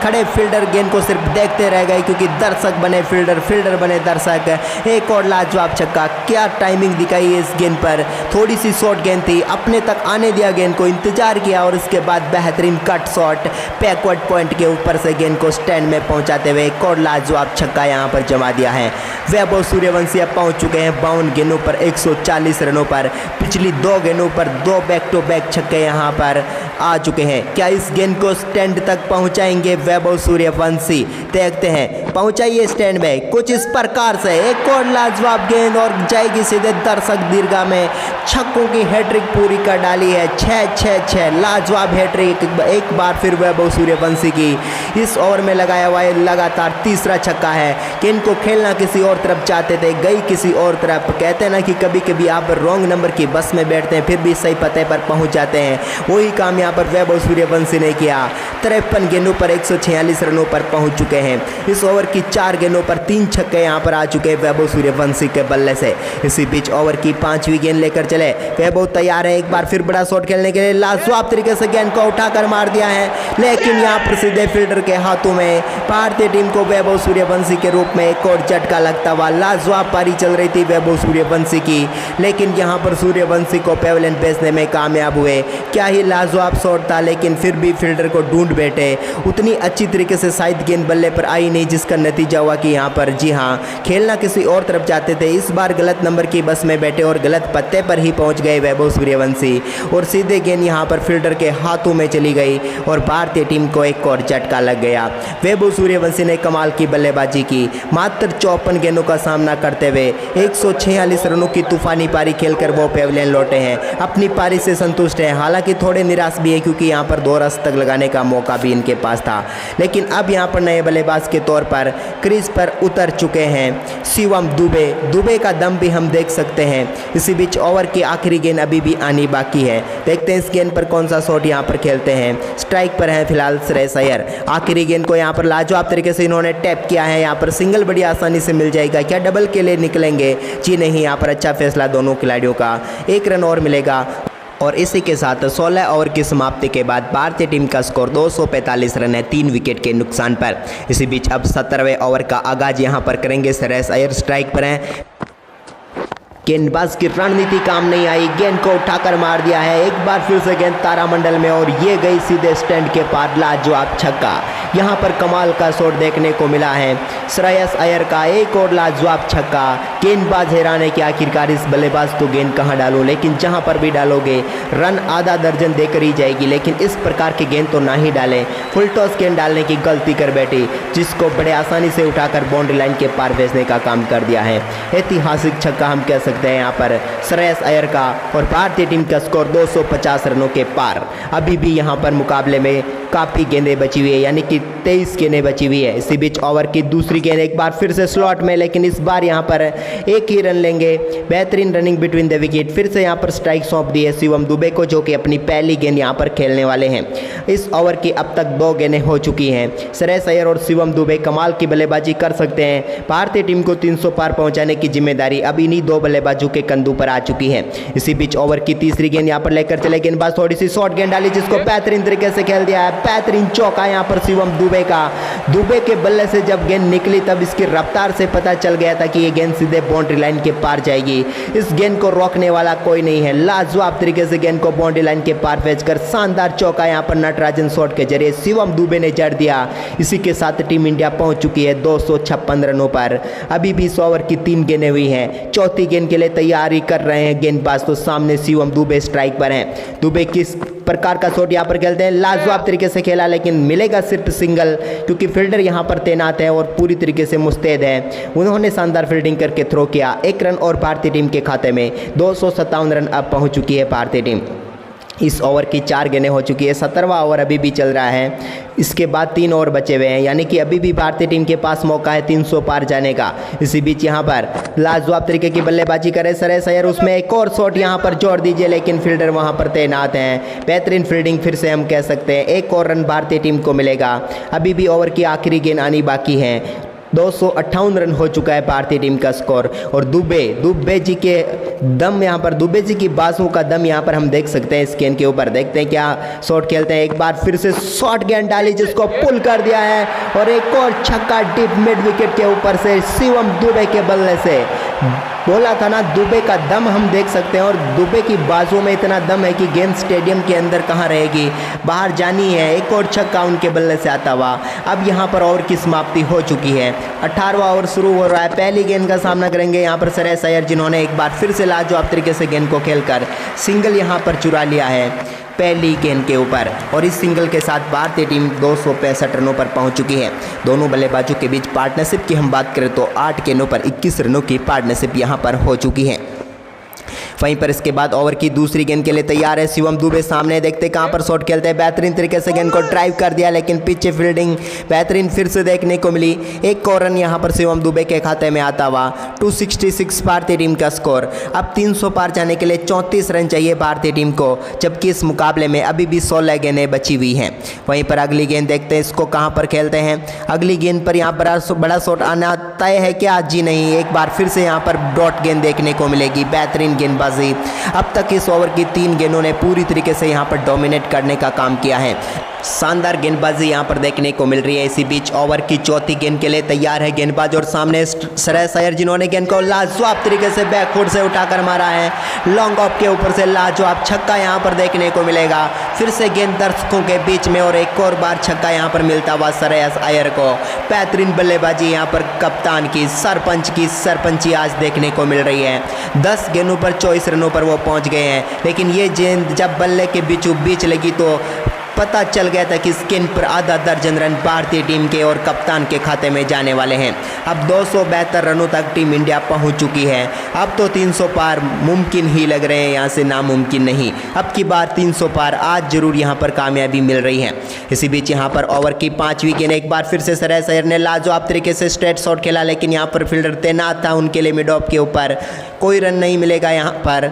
खड़े फील्डर गेंद को सिर्फ देखते रह गए, क्योंकि दर्शक बने फील्डर, फील्डर बने दर्शक। एक और लाजवाब छक्का। क्या टाइमिंग दिखाई है इस गेंद पर। थोड़ी सी शॉर्ट गेंद थी, अपने तक आने दिया गेंद को, इंतजार किया और उसके बाद बेहतरीन कट शॉट बैकवर्ड पॉइंट के ऊपर से गेंद को स्टैंड में पहुंचाते हुए और लाजवाब छक्का यहां पर जमा दिया है। वैभव सूर्यवंशी अब पहुंच चुके हैं 52 गेंदों पर 140 रनों पर। पिछली 2 गेंदों पर 2 बैक टू बैक छक्के यहां पर आ चुके हैं। क्या इस गेंद को स्टैंड तक पहुंचाएंगे वैभव सूर्यवंशी? देखते हैं। पहुंचाइए स्टैंड में। कुछ इस प्रकार से एक और लाजवाब गेंद और जाएगी सीधे दर्शक दीर्घा में। छक्कों की हैट्रिक पूरी कर डाली है। 6-6-6 लाजवाब हैट्रिक एक बार फिर वैभव सूर्यवंशी की इस ओवर में लगाया हुआ है लगातार तीसरा छक्का है कि इनको खेलना किसी और तरफ चाहते थे, गई किसी और तरफ। कहते हैं ना कि कभी कभी आप रॉन्ग नंबर की बस में बैठते हैं फिर भी सही पते पर पहुंच जाते हैं। वही काम यहाँ पर वैभव सूर्यवंशी ने किया। 53 गेंदों पर 146 रनों पर पहुंच चुके हैं। इस ओवर की 4 गेंदों पर 3 छक्के यहाँ पर आ चुके हैं वैभव सूर्यवंशी के बल्ले से। इसी बीच ओवर की 5वीं गेंद लेकर चले वैभव तैयार है एक बार फिर बड़ा शॉट खेलने के लिए। लाजवाब तरीके से गेंद को उठाकर मार दिया है, लेकिन यहाँ पर सीधे फील्डर के हाथों में। भारतीय टीम को वैभव सूर्यवंशी के रूप में एक और झटका लगता हुआ। लाजवाब पारी चल रही थी वैभव सूर्यवंशी की, लेकिन यहाँ पर सूर्यवंशी को पेविलियन भेजने में कामयाब हुए। क्या ही लाजवाब शॉट था, लेकिन फिर भी फील्डर को ढूंढ बैठे। उतनी अच्छी तरीके से शायद गेंद बल्ले पर आई नहीं, जिसका नतीजा हुआ कि यहाँ पर जी हाँ खेलना किसी और तरफ जाते थे। इस बार गलत नंबर की बस में बैठे और गलत पत्ते पर ही पहुंच गए वैभव सूर्यवंशी और सीधे गेंद यहाँ पर फील्डर के हाथों में चली गई और भारतीय टीम को एक और झटका लग गया। वैभव सूर्यवंशी ने कमाल की बल्लेबाजी की। मात्र 54 गेंदों का सामना करते हुए 146 रनों की तूफानी पारी खेलकर वो पेविलियन लौटे हैं। अपनी पारी से संतुष्ट हैं, हालांकि थोड़े निराश भी है क्योंकि यहाँ पर 2 रन लगाने का मौका भी इनके पास था। लेकिन अब यहाँ पर नए बल्लेबाज के तौर पर क्रीज पर उतर चुके हैं शिवम दुबे। दुबे का दम भी हम देख सकते हैं। इसी बीच ओवर की आखिरी गेंद अभी भी आनी बाकी है। देखते हैं इस गेंद पर कौन सा शॉट यहाँ पर खेलते हैं। स्ट्राइक पर है फिलहाल श्रेयस अय्यर। आखिरी गेंद को यहाँ पर लाजवाब तरीके से इन्होंने टैप किया है। यहाँ पर सिंगल बड़ी आसानी से मिल जाएगा। क्या डबल के लिए निकलेंगे? जी नहीं, यहाँ पर अच्छा फैसला दोनों खिलाड़ियों का। 1 रन और मिलेगा और इसी के साथ 16 ओवर की समाप्ति के बाद भारतीय टीम का स्कोर 245 रन है 3 विकेट के नुकसान पर। इसी बीच अब 17वें ओवर का आगाज यहाँ पर करेंगे। श्रेयस अय्यर स्ट्राइक पर हैं। गेंदबाज की रणनीति काम नहीं आई, गेंद को उठाकर मार दिया है। एक बार फिर से गेंद तारामंडल में और ये गई सीधे स्टैंड के पार। लाजवाब छक्का। यहाँ पर कमाल का शॉट देखने को मिला है श्रेयस अय्यर का। एक और लाजवाब छक्का। गेंदबाज हैरान है कि आखिरकार इस बल्लेबाज को गेंद कहाँ डालूं, लेकिन जहाँ पर भी डालोगे रन आधा दर्जन देकर ही जाएगी। लेकिन इस प्रकार की गेंद तो ना ही डालें। फुल टॉस गेंद डालने की गलती कर बैठी, जिसको बड़े आसानी से उठाकर बाउंड्री लाइन के पार भेजने का काम कर दिया है। ऐतिहासिक छक्का हम कह सकते हैं यहाँ पर श्रेयस अय्यर का और भारतीय टीम का स्कोर 250 रनों के पार। अभी भी यहाँ पर मुकाबले में काफ़ी गेंदें बची हुई है, यानी कि 23 गेंदें बची हुई है। इसी बीच ओवर की दूसरी गेंद एक बार फिर से स्लॉट में, लेकिन इस बार यहाँ पर 1 ही रन लेंगे। बेहतरीन रनिंग बिटवीन द विकेट। फिर से यहाँ पर स्ट्राइक सौंप दी है शिवम दुबे को, जो कि अपनी पहली गेंद यहाँ पर खेलने वाले हैं। इस ओवर की अब तक 2 गेंदें हो चुकी हैं। श्रेयस अय्यर और शिवम दुबे कमाल की बल्लेबाजी कर सकते हैं। भारतीय टीम को 300 पार पहुँचाने की जिम्मेदारी अब इन्हीं 2 बल्लेबाजों के कंधों पर आ चुकी है। इसी बीच ओवर की तीसरी गेंद यहाँ पर लेकर चले। गेंदबाज थोड़ी सी शॉर्ट गेंद डाली, जिसको बेहतरीन तरीके से खेल दिया है। बेहतरीन चौका यहाँ पर शिवम दुबे का। दुबे के बल्ले से जब गेंद निकली तब इसकी रफ्तार से पता चल गया था कि ये गेंद सीधे बाउंड्री लाइन के पार जाएगी। इस गेंद को रोकने वाला कोई नहीं है। लाजवाब तरीके से गेंद को बाउंड्री लाइन के पार भेजकर शानदार चौका यहाँ पर नटराजन शॉट के जरिए शिवम दुबे ने जड़ दिया। इसी के साथ टीम इंडिया पहुंच चुकी है 256 रनों पर। अभी भी 100 ओवर की 3 गेंदें हुई हैं। चौथी गेंद के लिए तैयारी कर रहे हैं गेंदबाज, तो सामने शिवम दुबे स्ट्राइक पर हैं। दुबे किस प्रकार का शॉट यहाँ पर खेलते हैं? लाजवाब तरीके से खेला, लेकिन मिलेगा सिर्फ सिंगल, क्योंकि फील्डर यहाँ पर तैनात है और पूरी तरीके से मुस्तैद है। उन्होंने शानदार फील्डिंग करके थ्रो किया। 1 रन और भारतीय टीम के खाते में 257 रन अब पहुँच चुकी है भारतीय टीम। इस ओवर की 4 गेंदें हो चुकी है। 17वां ओवर अभी भी चल रहा है। इसके बाद 3 ओवर बचे हुए हैं, यानी कि अभी भी भारतीय टीम के पास मौका है 300 पार जाने का। इसी बीच यहाँ पर लाजवाब तरीके की बल्लेबाजी करे श्रेयस अय्यर। उसमें एक और शॉट यहाँ पर जोड़ दीजिए, लेकिन फील्डर वहाँ पर तैनात हैं। बेहतरीन फील्डिंग फिर से हम कह सकते हैं। 1 और रन भारतीय टीम को मिलेगा। अभी भी ओवर की आखिरी गेंद आनी बाकी है। 258 रन हो चुका है भारतीय टीम का स्कोर। और दुबे जी के दम यहाँ पर, दुबे जी की बाजू का दम यहाँ पर हम देख सकते हैं इस गेंद के ऊपर। देखते हैं क्या शॉट खेलते हैं। एक बार फिर से शॉर्ट गेंद डाली, जिसको पुल कर दिया है और एक और छक्का डीप मिड विकेट के ऊपर से शिवम दुबे के बल्ले से। बोला था ना, दुबे का दम हम देख सकते हैं और दुबे की बाजू में इतना दम है कि गेंद स्टेडियम के अंदर कहाँ रहेगी, बाहर जानी है। एक और छक्का उनके बल्ले से आता हुआ। अब यहाँ पर ओवर की समाप्ति हो चुकी है। 18वां ओवर शुरू हो रहा है। पहली गेंद का सामना करेंगे यहाँ पर श्रेयस अय्यर, जिन्होंने एक बार फिर से लाजवाब तरीके से गेंद को खेलकर सिंगल यहाँ पर चुरा लिया है। पहली गेंद के ऊपर और इस सिंगल के साथ भारतीय टीम 265 रनों पर पहुंच चुकी है। दोनों बल्लेबाजों के बीच पार्टनरशिप की हम बात करें तो 8 गेंदों पर 21 रनों की पार्टनरशिप यहां पर हो चुकी है। वहीं पर इसके बाद ओवर की दूसरी गेंद के लिए तैयार है शिवम दुबे। सामने देखते कहां पर शॉट खेलते हैं, बेहतरीन तरीके से गेंद को ड्राइव कर दिया लेकिन पिच फील्डिंग बेहतरीन फिर से देखने को मिली। एक और रन यहां पर शिवम दुबे के खाते में आता हुआ। 266 भारतीय टीम का स्कोर। अब 300 पार जाने के लिए 34 रन चाहिए भारतीय टीम को, जबकि इस मुकाबले में अभी भी 16 गेंदें बची हुई हैं। वहीं पर अगली गेंद देखते हैं इसको कहां पर खेलते हैं। अगली गेंद पर यहाँ बड़ा शॉट आना तय है क्या? जी नहीं, एक बार फिर से यहाँ पर डॉट गेंद देखने को मिलेगी। बेहतरीन गेंदबाजी। अब तक इस ओवर की 3 गेंदों ने पूरी तरीके से यहां पर डोमिनेट करने का काम किया है। शानदार गेंदबाजी यहां पर देखने को मिल रही है। इसी बीच ओवर की चौथी गेंद के लिए तैयार है गेंदबाज और सामने श्रेयस अय्यर जिन्होंने गेंद को लाजवाब तरीके से बैकफुट से उठाकर मारा है। लॉन्ग ऑफ के ऊपर से लाजवाब छक्का यहां पर देखने को मिलेगा। फिर से गेंद दर्शकों के बीच में और एक और बार छक्का यहां पर मिलता हुआ श्रेयस अय्यर को। बेहतरीन बल्लेबाजी यहां पर कप्तान की सरपंची आज देखने को मिल रही है। 10 गेंदों पर 24 रनों पर वो पहुंच गए हैं, लेकिन ये गेंद जब बल्ले के बीचों बीच लगी तो पता चल गया था कि स्किन पर आधा दर्जन रन भारतीय टीम के और कप्तान के खाते में जाने वाले हैं। अब 272 रनों तक टीम इंडिया पहुंच चुकी है। अब तो 300 पार मुमकिन ही लग रहे हैं, यहाँ से नामुमकिन नहीं। अब की बार 300 पार आज जरूर यहाँ पर कामयाबी मिल रही है। इसी बीच यहाँ पर ओवर की 5वीं गेंद एक बार फिर से श्रेयस अय्यर ने लाजवाब तरीके से स्ट्रेट शॉट खेला, लेकिन यहाँ पर फील्डर तैनात था उनके लिए मिड ऑफ के ऊपर। कोई रन नहीं मिलेगा यहाँ पर।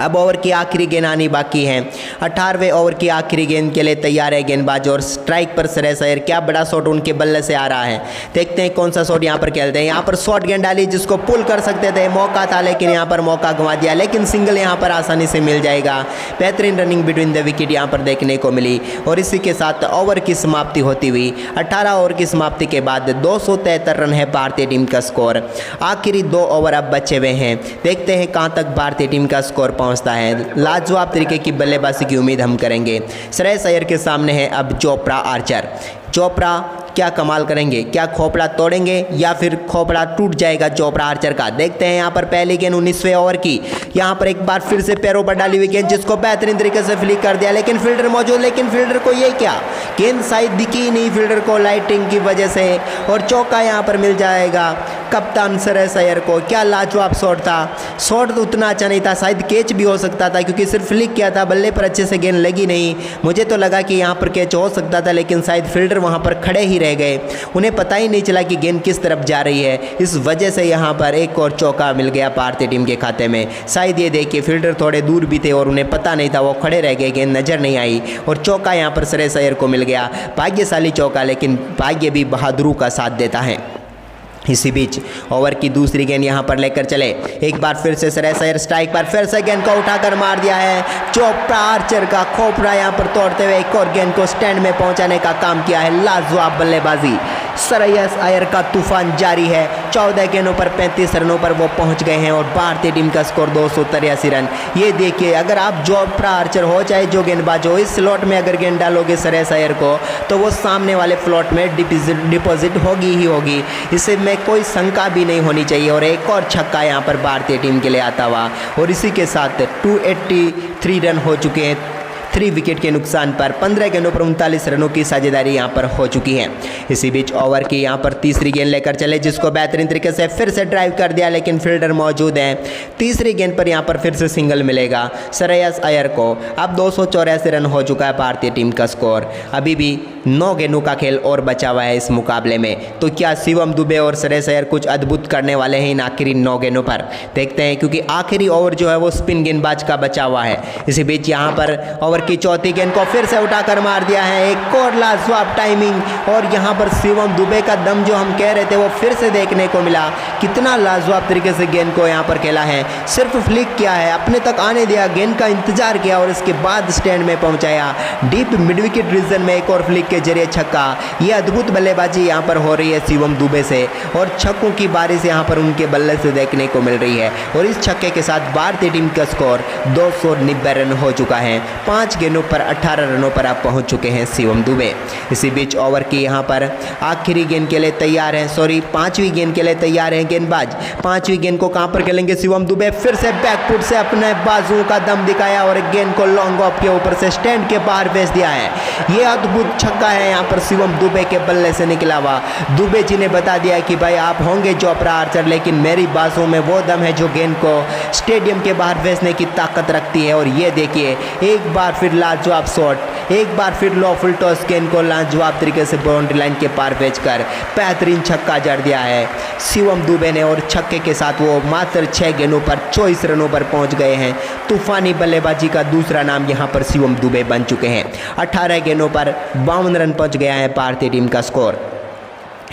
अब ओवर की आखिरी गेंद आनी बाकी है। 18वें ओवर की आखिरी गेंद के लिए तैयार है गेंदबाज और स्ट्राइक पर श्रेयस अय्यर। क्या बड़ा शॉट उनके बल्ले से आ रहा है, देखते हैं कौन सा शॉट यहाँ पर खेलते हैं। यहाँ पर शॉर्ट गेंद डाली जिसको पुल कर सकते थे, मौका था लेकिन यहाँ पर मौका गंवा दिया, लेकिन सिंगल यहाँ पर आसानी से मिल जाएगा। बेहतरीन रनिंग बिटवीन द विकेट यहाँ पर देखने को मिली और इसी के साथ ओवर की समाप्ति होती हुई। 18 ओवर की समाप्ति के बाद 273 रन है भारतीय टीम का स्कोर। आखिरी 2 ओवर अब बचे हुए हैं, देखते हैं कहाँ तक भारतीय टीम का स्कोर पहुंचता है। लाजवाब तरीके की बल्लेबाजी की उम्मीद हम करेंगे। श्रेयस अय्यर के सामने है अब चोपड़ा आर्चर। चोपड़ा क्या कमाल करेंगे, क्या खोपड़ा तोड़ेंगे या फिर खोपड़ा टूट जाएगा चोपड़ा आर्चर का, देखते हैं। यहाँ पर पहली गेंद 19वें ओवर की, यहाँ पर एक बार फिर से पैरों पर डाली हुई गेंद जिसको बेहतरीन तरीके से फ्लिक कर दिया, लेकिन फील्डर मौजूद, लेकिन फील्डर को ये क्या, गेंद शायद दिखी नहीं फील्डर को लाइटिंग की वजह से, और चौका यहाँ पर मिल जाएगा कप्तान श्रेयस अय्यर को। क्या लाजवाब शॉट था। शॉट तो उतना अच्छा नहीं था, शायद कैच भी हो सकता था क्योंकि सिर्फ फ्लिक किया था, बल्ले पर अच्छे से गेंद लगी नहीं। मुझे तो लगा कि यहाँ पर कैच हो सकता था, लेकिन शायद फील्डर वहाँ पर खड़े ही रह गए, उन्हें पता ही नहीं चला कि गेंद किस तरफ जा रही है। इस वजह से यहाँ पर एक और चौका मिल गया भारतीय टीम के खाते में। शायद ये देखिए फील्डर थोड़े दूर भी थे और उन्हें पता नहीं था, वो खड़े रह गए, गेंद नज़र नहीं आई और चौका यहाँ पर श्रेयस अय्यर को मिल गया। भाग्यशाली चौका, लेकिन भाग्य भी बहादुरों का साथ देता है। इसी बीच ओवर की दूसरी गेंद यहां पर लेकर चले, एक बार फिर से श्रेयस अय्यर स्ट्राइक पर, फिर से गेंद को उठाकर मार दिया है। चोपड़ा आर्चर का खोपड़ा यहां पर तोड़ते हुए एक और गेंद को स्टैंड में पहुंचाने का काम किया है। लाजवाब बल्लेबाजी, श्रेयस अय्यर का तूफान जारी है। 14 गेंदों पर 35 रनों पर वो पहुंच गए हैं और भारतीय टीम का स्कोर 283 रन। ये देखिए, अगर आप चोपड़ा आर्चर हो चाहे जो गेंदबाज हो, इस स्लॉट में अगर गेंद डालोगे श्रेयस अय्यर को तो वो सामने वाले फ्लॉट में डिपॉजिट होगी ही होगी, इसे में कोई शंका भी नहीं होनी चाहिए। और एक और छक्का यहाँ पर भारतीय टीम के लिए आता हुआ और इसी के साथ 283 रन हो चुके हैं 3 विकेट के नुकसान पर। 15 गेंदों पर 39 रनों की साझेदारी यहाँ पर हो चुकी है। इसी बीच ओवर की यहाँ पर तीसरी गेंद लेकर चले जिसको बेहतरीन तरीके से फिर से ड्राइव कर दिया, लेकिन फील्डर मौजूद है। तीसरी गेंद पर यहाँ पर फिर से सिंगल मिलेगा श्रेयस अय्यर को। अब 284 रन हो चुका है भारतीय टीम का स्कोर। अभी भी 9 गेंदों का खेल और बचा हुआ है इस मुकाबले में। तो क्या शिवम दुबे और श्रेयस अय्यर कुछ अद्भुत करने वाले हैं इन आखिरी 9 गेंदों पर, देखते हैं, क्योंकि आखिरी ओवर जो है वो स्पिन गेंदबाज का बचा हुआ है। इसी बीच यहाँ पर ओवर की चौथी गेंद को फिर से उठाकर मार दिया है, एक और लाजवाब टाइमिंग, और यहाँ पर शिवम दुबे का दम जो हम कह रहे थे वो फिर से देखने को मिला। कितना लाजवाब तरीके से गेंद को यहाँ पर खेला है, सिर्फ फ्लिक किया है, अपने तक आने दिया, गेंद का इंतजार किया और इसके बाद स्टैंड में पहुंचाया। डीप मिड विकेट रीजन में एक और फ्लिक के जरिए छक्का। ये अद्भुत बल्लेबाजी यहाँ पर हो रही है शिवम दुबे से और छक्कों की बारिश यहाँ पर उनके बल्ले से देखने को मिल रही है। और इस छक्के के साथ भारतीय टीम का स्कोर 290 रन हो चुका है। 5 5 गेंदों पर 18 रनों पर अब पहुंच चुके हैं शिवम दुबे। इसी बीच ओवर की यहाँ पर आखिरी गेंद के लिए तैयार है, 5वीं गेंद के लिए तैयार है गेंदबाज। 5वीं गेंद को कहां पर खेलेंगे शिवम दुबे, फिर से बैकफुट से अपने बाजुओं का दम दिखाया और गेंद को लॉन्ग ऑफ के ऊपर से स्टैंड के बाहर भेज दिया है। ये अद्भुत छक्का है यहाँ पर शिवम दुबे के बल्ले से निकला हुआ। दुबे जी ने बता दिया कि भाई आप होंगे चोपड़ा आर्चर, लेकिन मेरी बाजुओं में वो दम है जो गेंद को स्टेडियम के बाहर भेजने की ताकत रखती है। और ये देखिए एक बार फिर लाजवाब शॉट, एक बार फिर लो फुल टॉस गेंद को लाजवाब तरीके से बाउंड्री लाइन के पार भेजकर बेहतरीन छक्का जड़ दिया है शिवम दुबे ने। और छक्के के साथ वो मात्र 6 गेंदों पर 24 रनों पर पहुंच गए हैं। तूफानी बल्लेबाजी का दूसरा नाम यहां पर शिवम दुबे बन चुके हैं। 18 गेंदों पर 52 रन पहुंच गया है भारतीय टीम का स्कोर।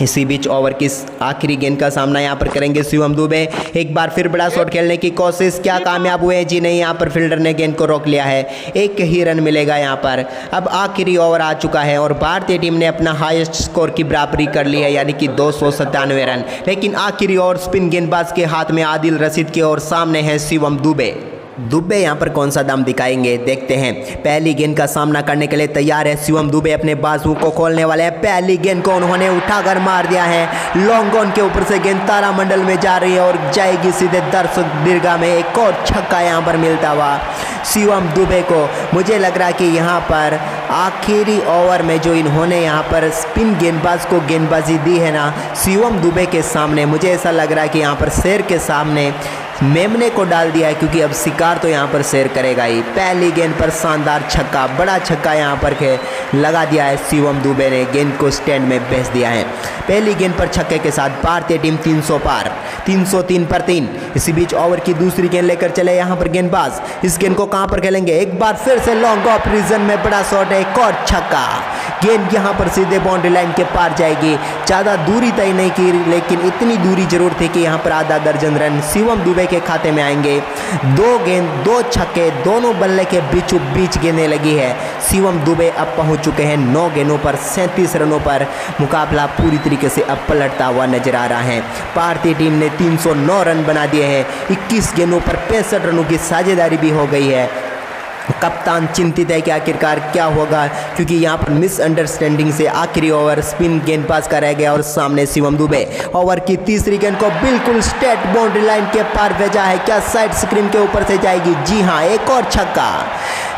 इसी बीच ओवर की आखिरी गेंद का सामना यहाँ पर करेंगे शिवम दुबे। एक बार फिर बड़ा शॉट खेलने की कोशिश, क्या कामयाब हुए जी नहीं, यहाँ पर फील्डर ने गेंद को रोक लिया है। एक ही रन मिलेगा यहाँ पर। अब आखिरी ओवर आ चुका है और भारतीय टीम ने अपना हाईएस्ट स्कोर की बराबरी कर ली है, यानी कि 297 रन। लेकिन आखिरी ओवर स्पिन गेंदबाज के हाथ में आदिल रशीद के और सामने है शिवम दुबे। दुबे यहाँ पर कौन सा दम दिखाएंगे देखते हैं। पहली गेंद का सामना करने के लिए तैयार है शिवम दुबे, अपने बाजू को खोलने वाले हैं। पहली गेंद को उन्होंने उठाकर मार दिया है। लॉन्ग ऑन के ऊपर से गेंद तारामंडल में जा रही है और जाएगी सीधे दर्शक दीर्घा में। एक और छक्का यहाँ पर मिलता हुआ शिवम दुबे को। मुझे लग रहा है कि यहाँ पर आखिरी ओवर में जो इन्होंने यहाँ पर स्पिन गेंदबाज को गेंदबाजी दी है ना शिवम दुबे के सामने, मुझे ऐसा लग रहा है कि यहाँ पर शेर के सामने मेमने को डाल दिया है, क्योंकि अब शिकार तो यहाँ पर शेर करेगा ही। पहली गेंद पर शानदार छक्का, बड़ा छक्का यहाँ पर लगा दिया है शिवम दुबे ने, गेंद को स्टैंड में भेज दिया है। पहली गेंद पर छक्के के साथ भारतीय टीम 300 पार, 303 पर 3। इसी बीच ओवर की दूसरी गेंद लेकर चले यहाँ पर गेंदबाज। इस गेंद को कहाँ पर खेलेंगे, एक बार फिर से लॉन्ग ऑफ रीजन में बड़ा शॉट है, एक और छक्का। गेंद यहाँ पर सीधे बाउंड्री लाइन के पार जाएगी। ज़्यादा दूरी तय नहीं की, लेकिन इतनी दूरी जरूर थी कि यहाँ पर आधा दर्जन रन शिवम दुबे के खाते में आएंगे। 2 गेंद 2 छक्के, दोनों बल्ले के बीचों बीच गेंदें लगी है। शिवम दुबे अब पहुंच चुके हैं 9 गेंदों पर 37 रनों पर। मुकाबला पूरी तरीके से अब पलटता हुआ नजर आ रहा है। भारतीय टीम ने 309 रन बना दिए हैं। 21 गेंदों पर 65 रनों की साझेदारी भी हो गई है। कप्तान चिंतित है कि आखिरकार क्या होगा, क्योंकि यहाँ पर मिसअंडरस्टैंडिंग से आखिरी ओवर स्पिन गेंदबाज का रह गया और सामने शिवम दुबे। ओवर की तीसरी गेंद को बिल्कुल स्ट्रेट बाउंड्री लाइन के पार भेजा है, क्या साइड स्क्रीन के ऊपर से जाएगी, जी हाँ, एक और छक्का।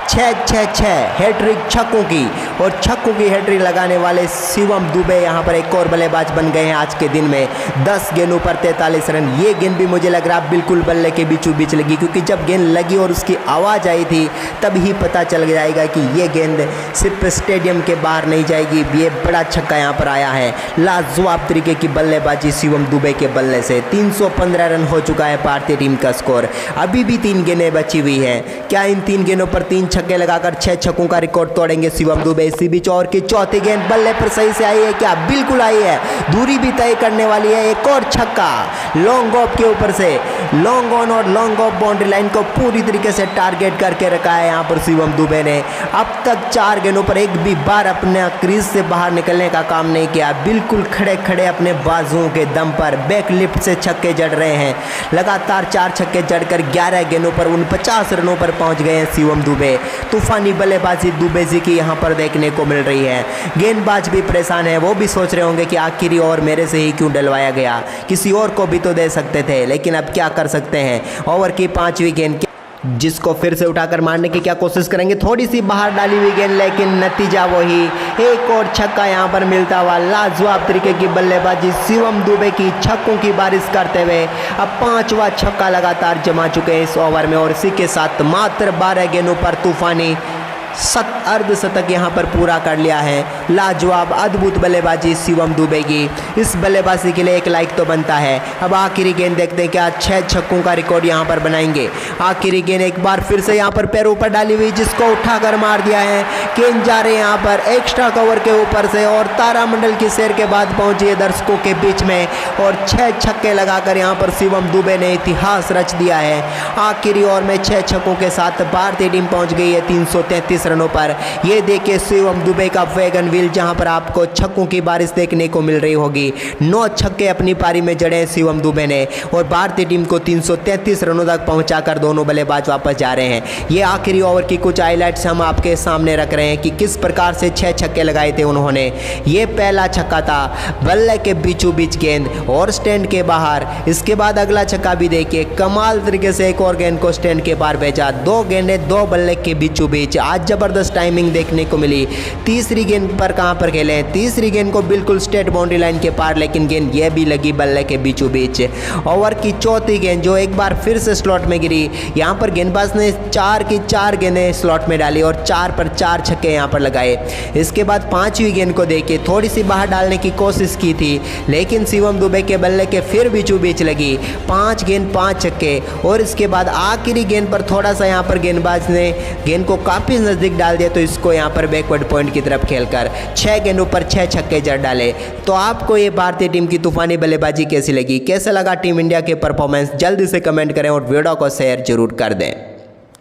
6-6-6 हैट्रिक छक्कों की, और छक्कों की हैट्रिक लगाने वाले शिवम दुबे यहाँ पर एक और बल्लेबाज बन गए हैं आज के दिन में। 10 गेंदों पर 43 रन। ये गेंद भी मुझे लग रहा बिल्कुल बल्ले के बीचों बीच लगी, क्योंकि जब गेंद लगी और उसकी आवाज़ आई थी तब ही पता चल जाएगा कि ये गेंद सिर्फ स्टेडियम के बाहर नहीं जाएगी। ये बड़ा छक्का यहाँ पर आया है। लाजवाब तरीके की बल्लेबाजी शिवम दुबे के बल्ले से। 315 रन हो चुका है भारतीय टीम का स्कोर। अभी भी 3 गेंदें बची हुई हैं। क्या इन 3 गेंदों पर 3 छक्के लगाकर 6 छक्कों का रिकॉर्ड तोड़ेंगे शिवम दुबे? इसी बीच ओवर की चौथी गेंद बल्ले पर सही से आई है क्या? बिल्कुल आई है। दूरी भी तय करने वाली है। एक और छक्का लॉन्ग ऑफ के ऊपर से, लॉन्ग ऑन और लॉन्ग ऑफ बाउंड्री लाइन को पूरी तरीके से टारगेट करके रखा है यहाँ पर शिवम दुबे ने। अब तक 4 गेंदों पर एक भी बार अपने क्रीज से बाहर निकलने का काम नहीं किया। बिल्कुल खड़े खड़े अपने बाजुओं के दम पर बैक लिफ्ट से छक्के जड़ रहे हैं। लगातार 4 छक्के जड़कर 11 गेंदों पर 49 रनों पर पहुंच गए हैं शिवम दुबे। तूफानी बल्लेबाजी दुबे जी की यहाँ पर देखने को मिल रही है। गेंदबाज भी परेशान है, वो भी सोच रहे होंगे कि आखिरी ओवर मेरे से ही क्यों डलवाया गया, किसी और को भी तो दे सकते थे, लेकिन अब क्या कर सकते हैं। ओवर की 5वीं गेंद जिसको फिर से उठाकर मारने की क्या कोशिश करेंगे, थोड़ी सी बाहर डाली हुई गेंद, लेकिन नतीजा वही। एक और छक्का यहाँ पर मिलता हुआ। लाजवाब तरीके की बल्लेबाजी शिवम दुबे की, छक्कों की बारिश करते हुए अब 5वां छक्का लगातार जमा चुके हैं इस ओवर में। और इसी के साथ मात्र 12 गेंदों पर तूफानी अर्धशतक यहाँ पर पूरा कर लिया है। लाजवाब अद्भुत बल्लेबाजी शिवम दुबे की। इस बल्लेबाजी के लिए एक लाइक तो बनता है। अब आखिरी गेंद देखते हैं क्या 6 छक्कों का रिकॉर्ड यहाँ पर बनाएंगे। आखिरी गेंद एक बार फिर से यहाँ पर पैरों पर डाली हुई, जिसको उठाकर मार दिया है। गेंद जा रहे हैं यहाँ पर एक्स्ट्रा कवर के ऊपर से और तारामंडल की सैर के बाद पहुंची है दर्शकों के बीच में, और 6 छक्के लगाकर यहाँ पर शिवम दुबे ने इतिहास रच दिया है। आखिरी ओवर में 6 छक्कों के साथ भारतीय टीम पहुंच गई है 333 रनों पर। ये देखिए शिवम दुबे का वैगन व्हील, जहां पर आपको छक्कों की बारिश देखने को मिल रही होगी। 9 छक्के अपनी पारी में जड़े शिवम दुबे ने और भारतीय टीम को 333 रनों तक पहुंचाकर दोनों बल्लेबाज वापस जा रहे हैं। ये आखिरी ओवर की कुछ हाईलाइट्स हम आपके सामने रख रहे हैं कि किस प्रकार से 6 छक्के लगाए थे उन्होंने। ये पहला छक्का था, बल्ले के बीचों बीच गेंद और स्टैंड के बाहर। इसके बाद अगला छक्का भी देखिए, कमाल तरीके से एक और गेंद को स्टैंड के बाहर भेजा। 2 गेंदें 2 बल्ले के बीचों बीच। आज जबरदस्त टाइमिंग देखने को मिली। तीसरी गेंद पर कहां पर खेले, तीसरी गेंद को बिल्कुल स्ट्रेट बाउंड्री लाइन के पार, लेकिन गेंद यह भी लगी बल्ले के बीचों बीच। ओवर की चौथी गेंद जो एक बार फिर से स्लॉट में गिरी। यहां पर गेंदबाज ने 4 की 4 गेंदें स्लॉट में डाली और 4 पर 4 छक्के यहां पर लगाए। इसके बाद 5वीं गेंद को देखिए, थोड़ी सी बाहर डालने की कोशिश की थी, लेकिन शिवम दुबे के बल्ले के फिर बीचों बीच लगी। 5 गेंद 5 छक्के। और इसके बाद आखिरी गेंद पर थोड़ा सा यहां पर गेंदबाज ने गेंद को काफी नजदीक डाल दिया, तो इसको यहां पर बैकवर्ड पॉइंट की तरफ खेलकर 6 गेंदों पर 6 छक्के जड़ डाले। तो आपको ये भारतीय टीम की तूफानी बल्लेबाजी कैसी लगी, कैसा लगा टीम इंडिया के परफॉर्मेंस, जल्दी से कमेंट करें और वीडियो को शेयर जरूर कर दें।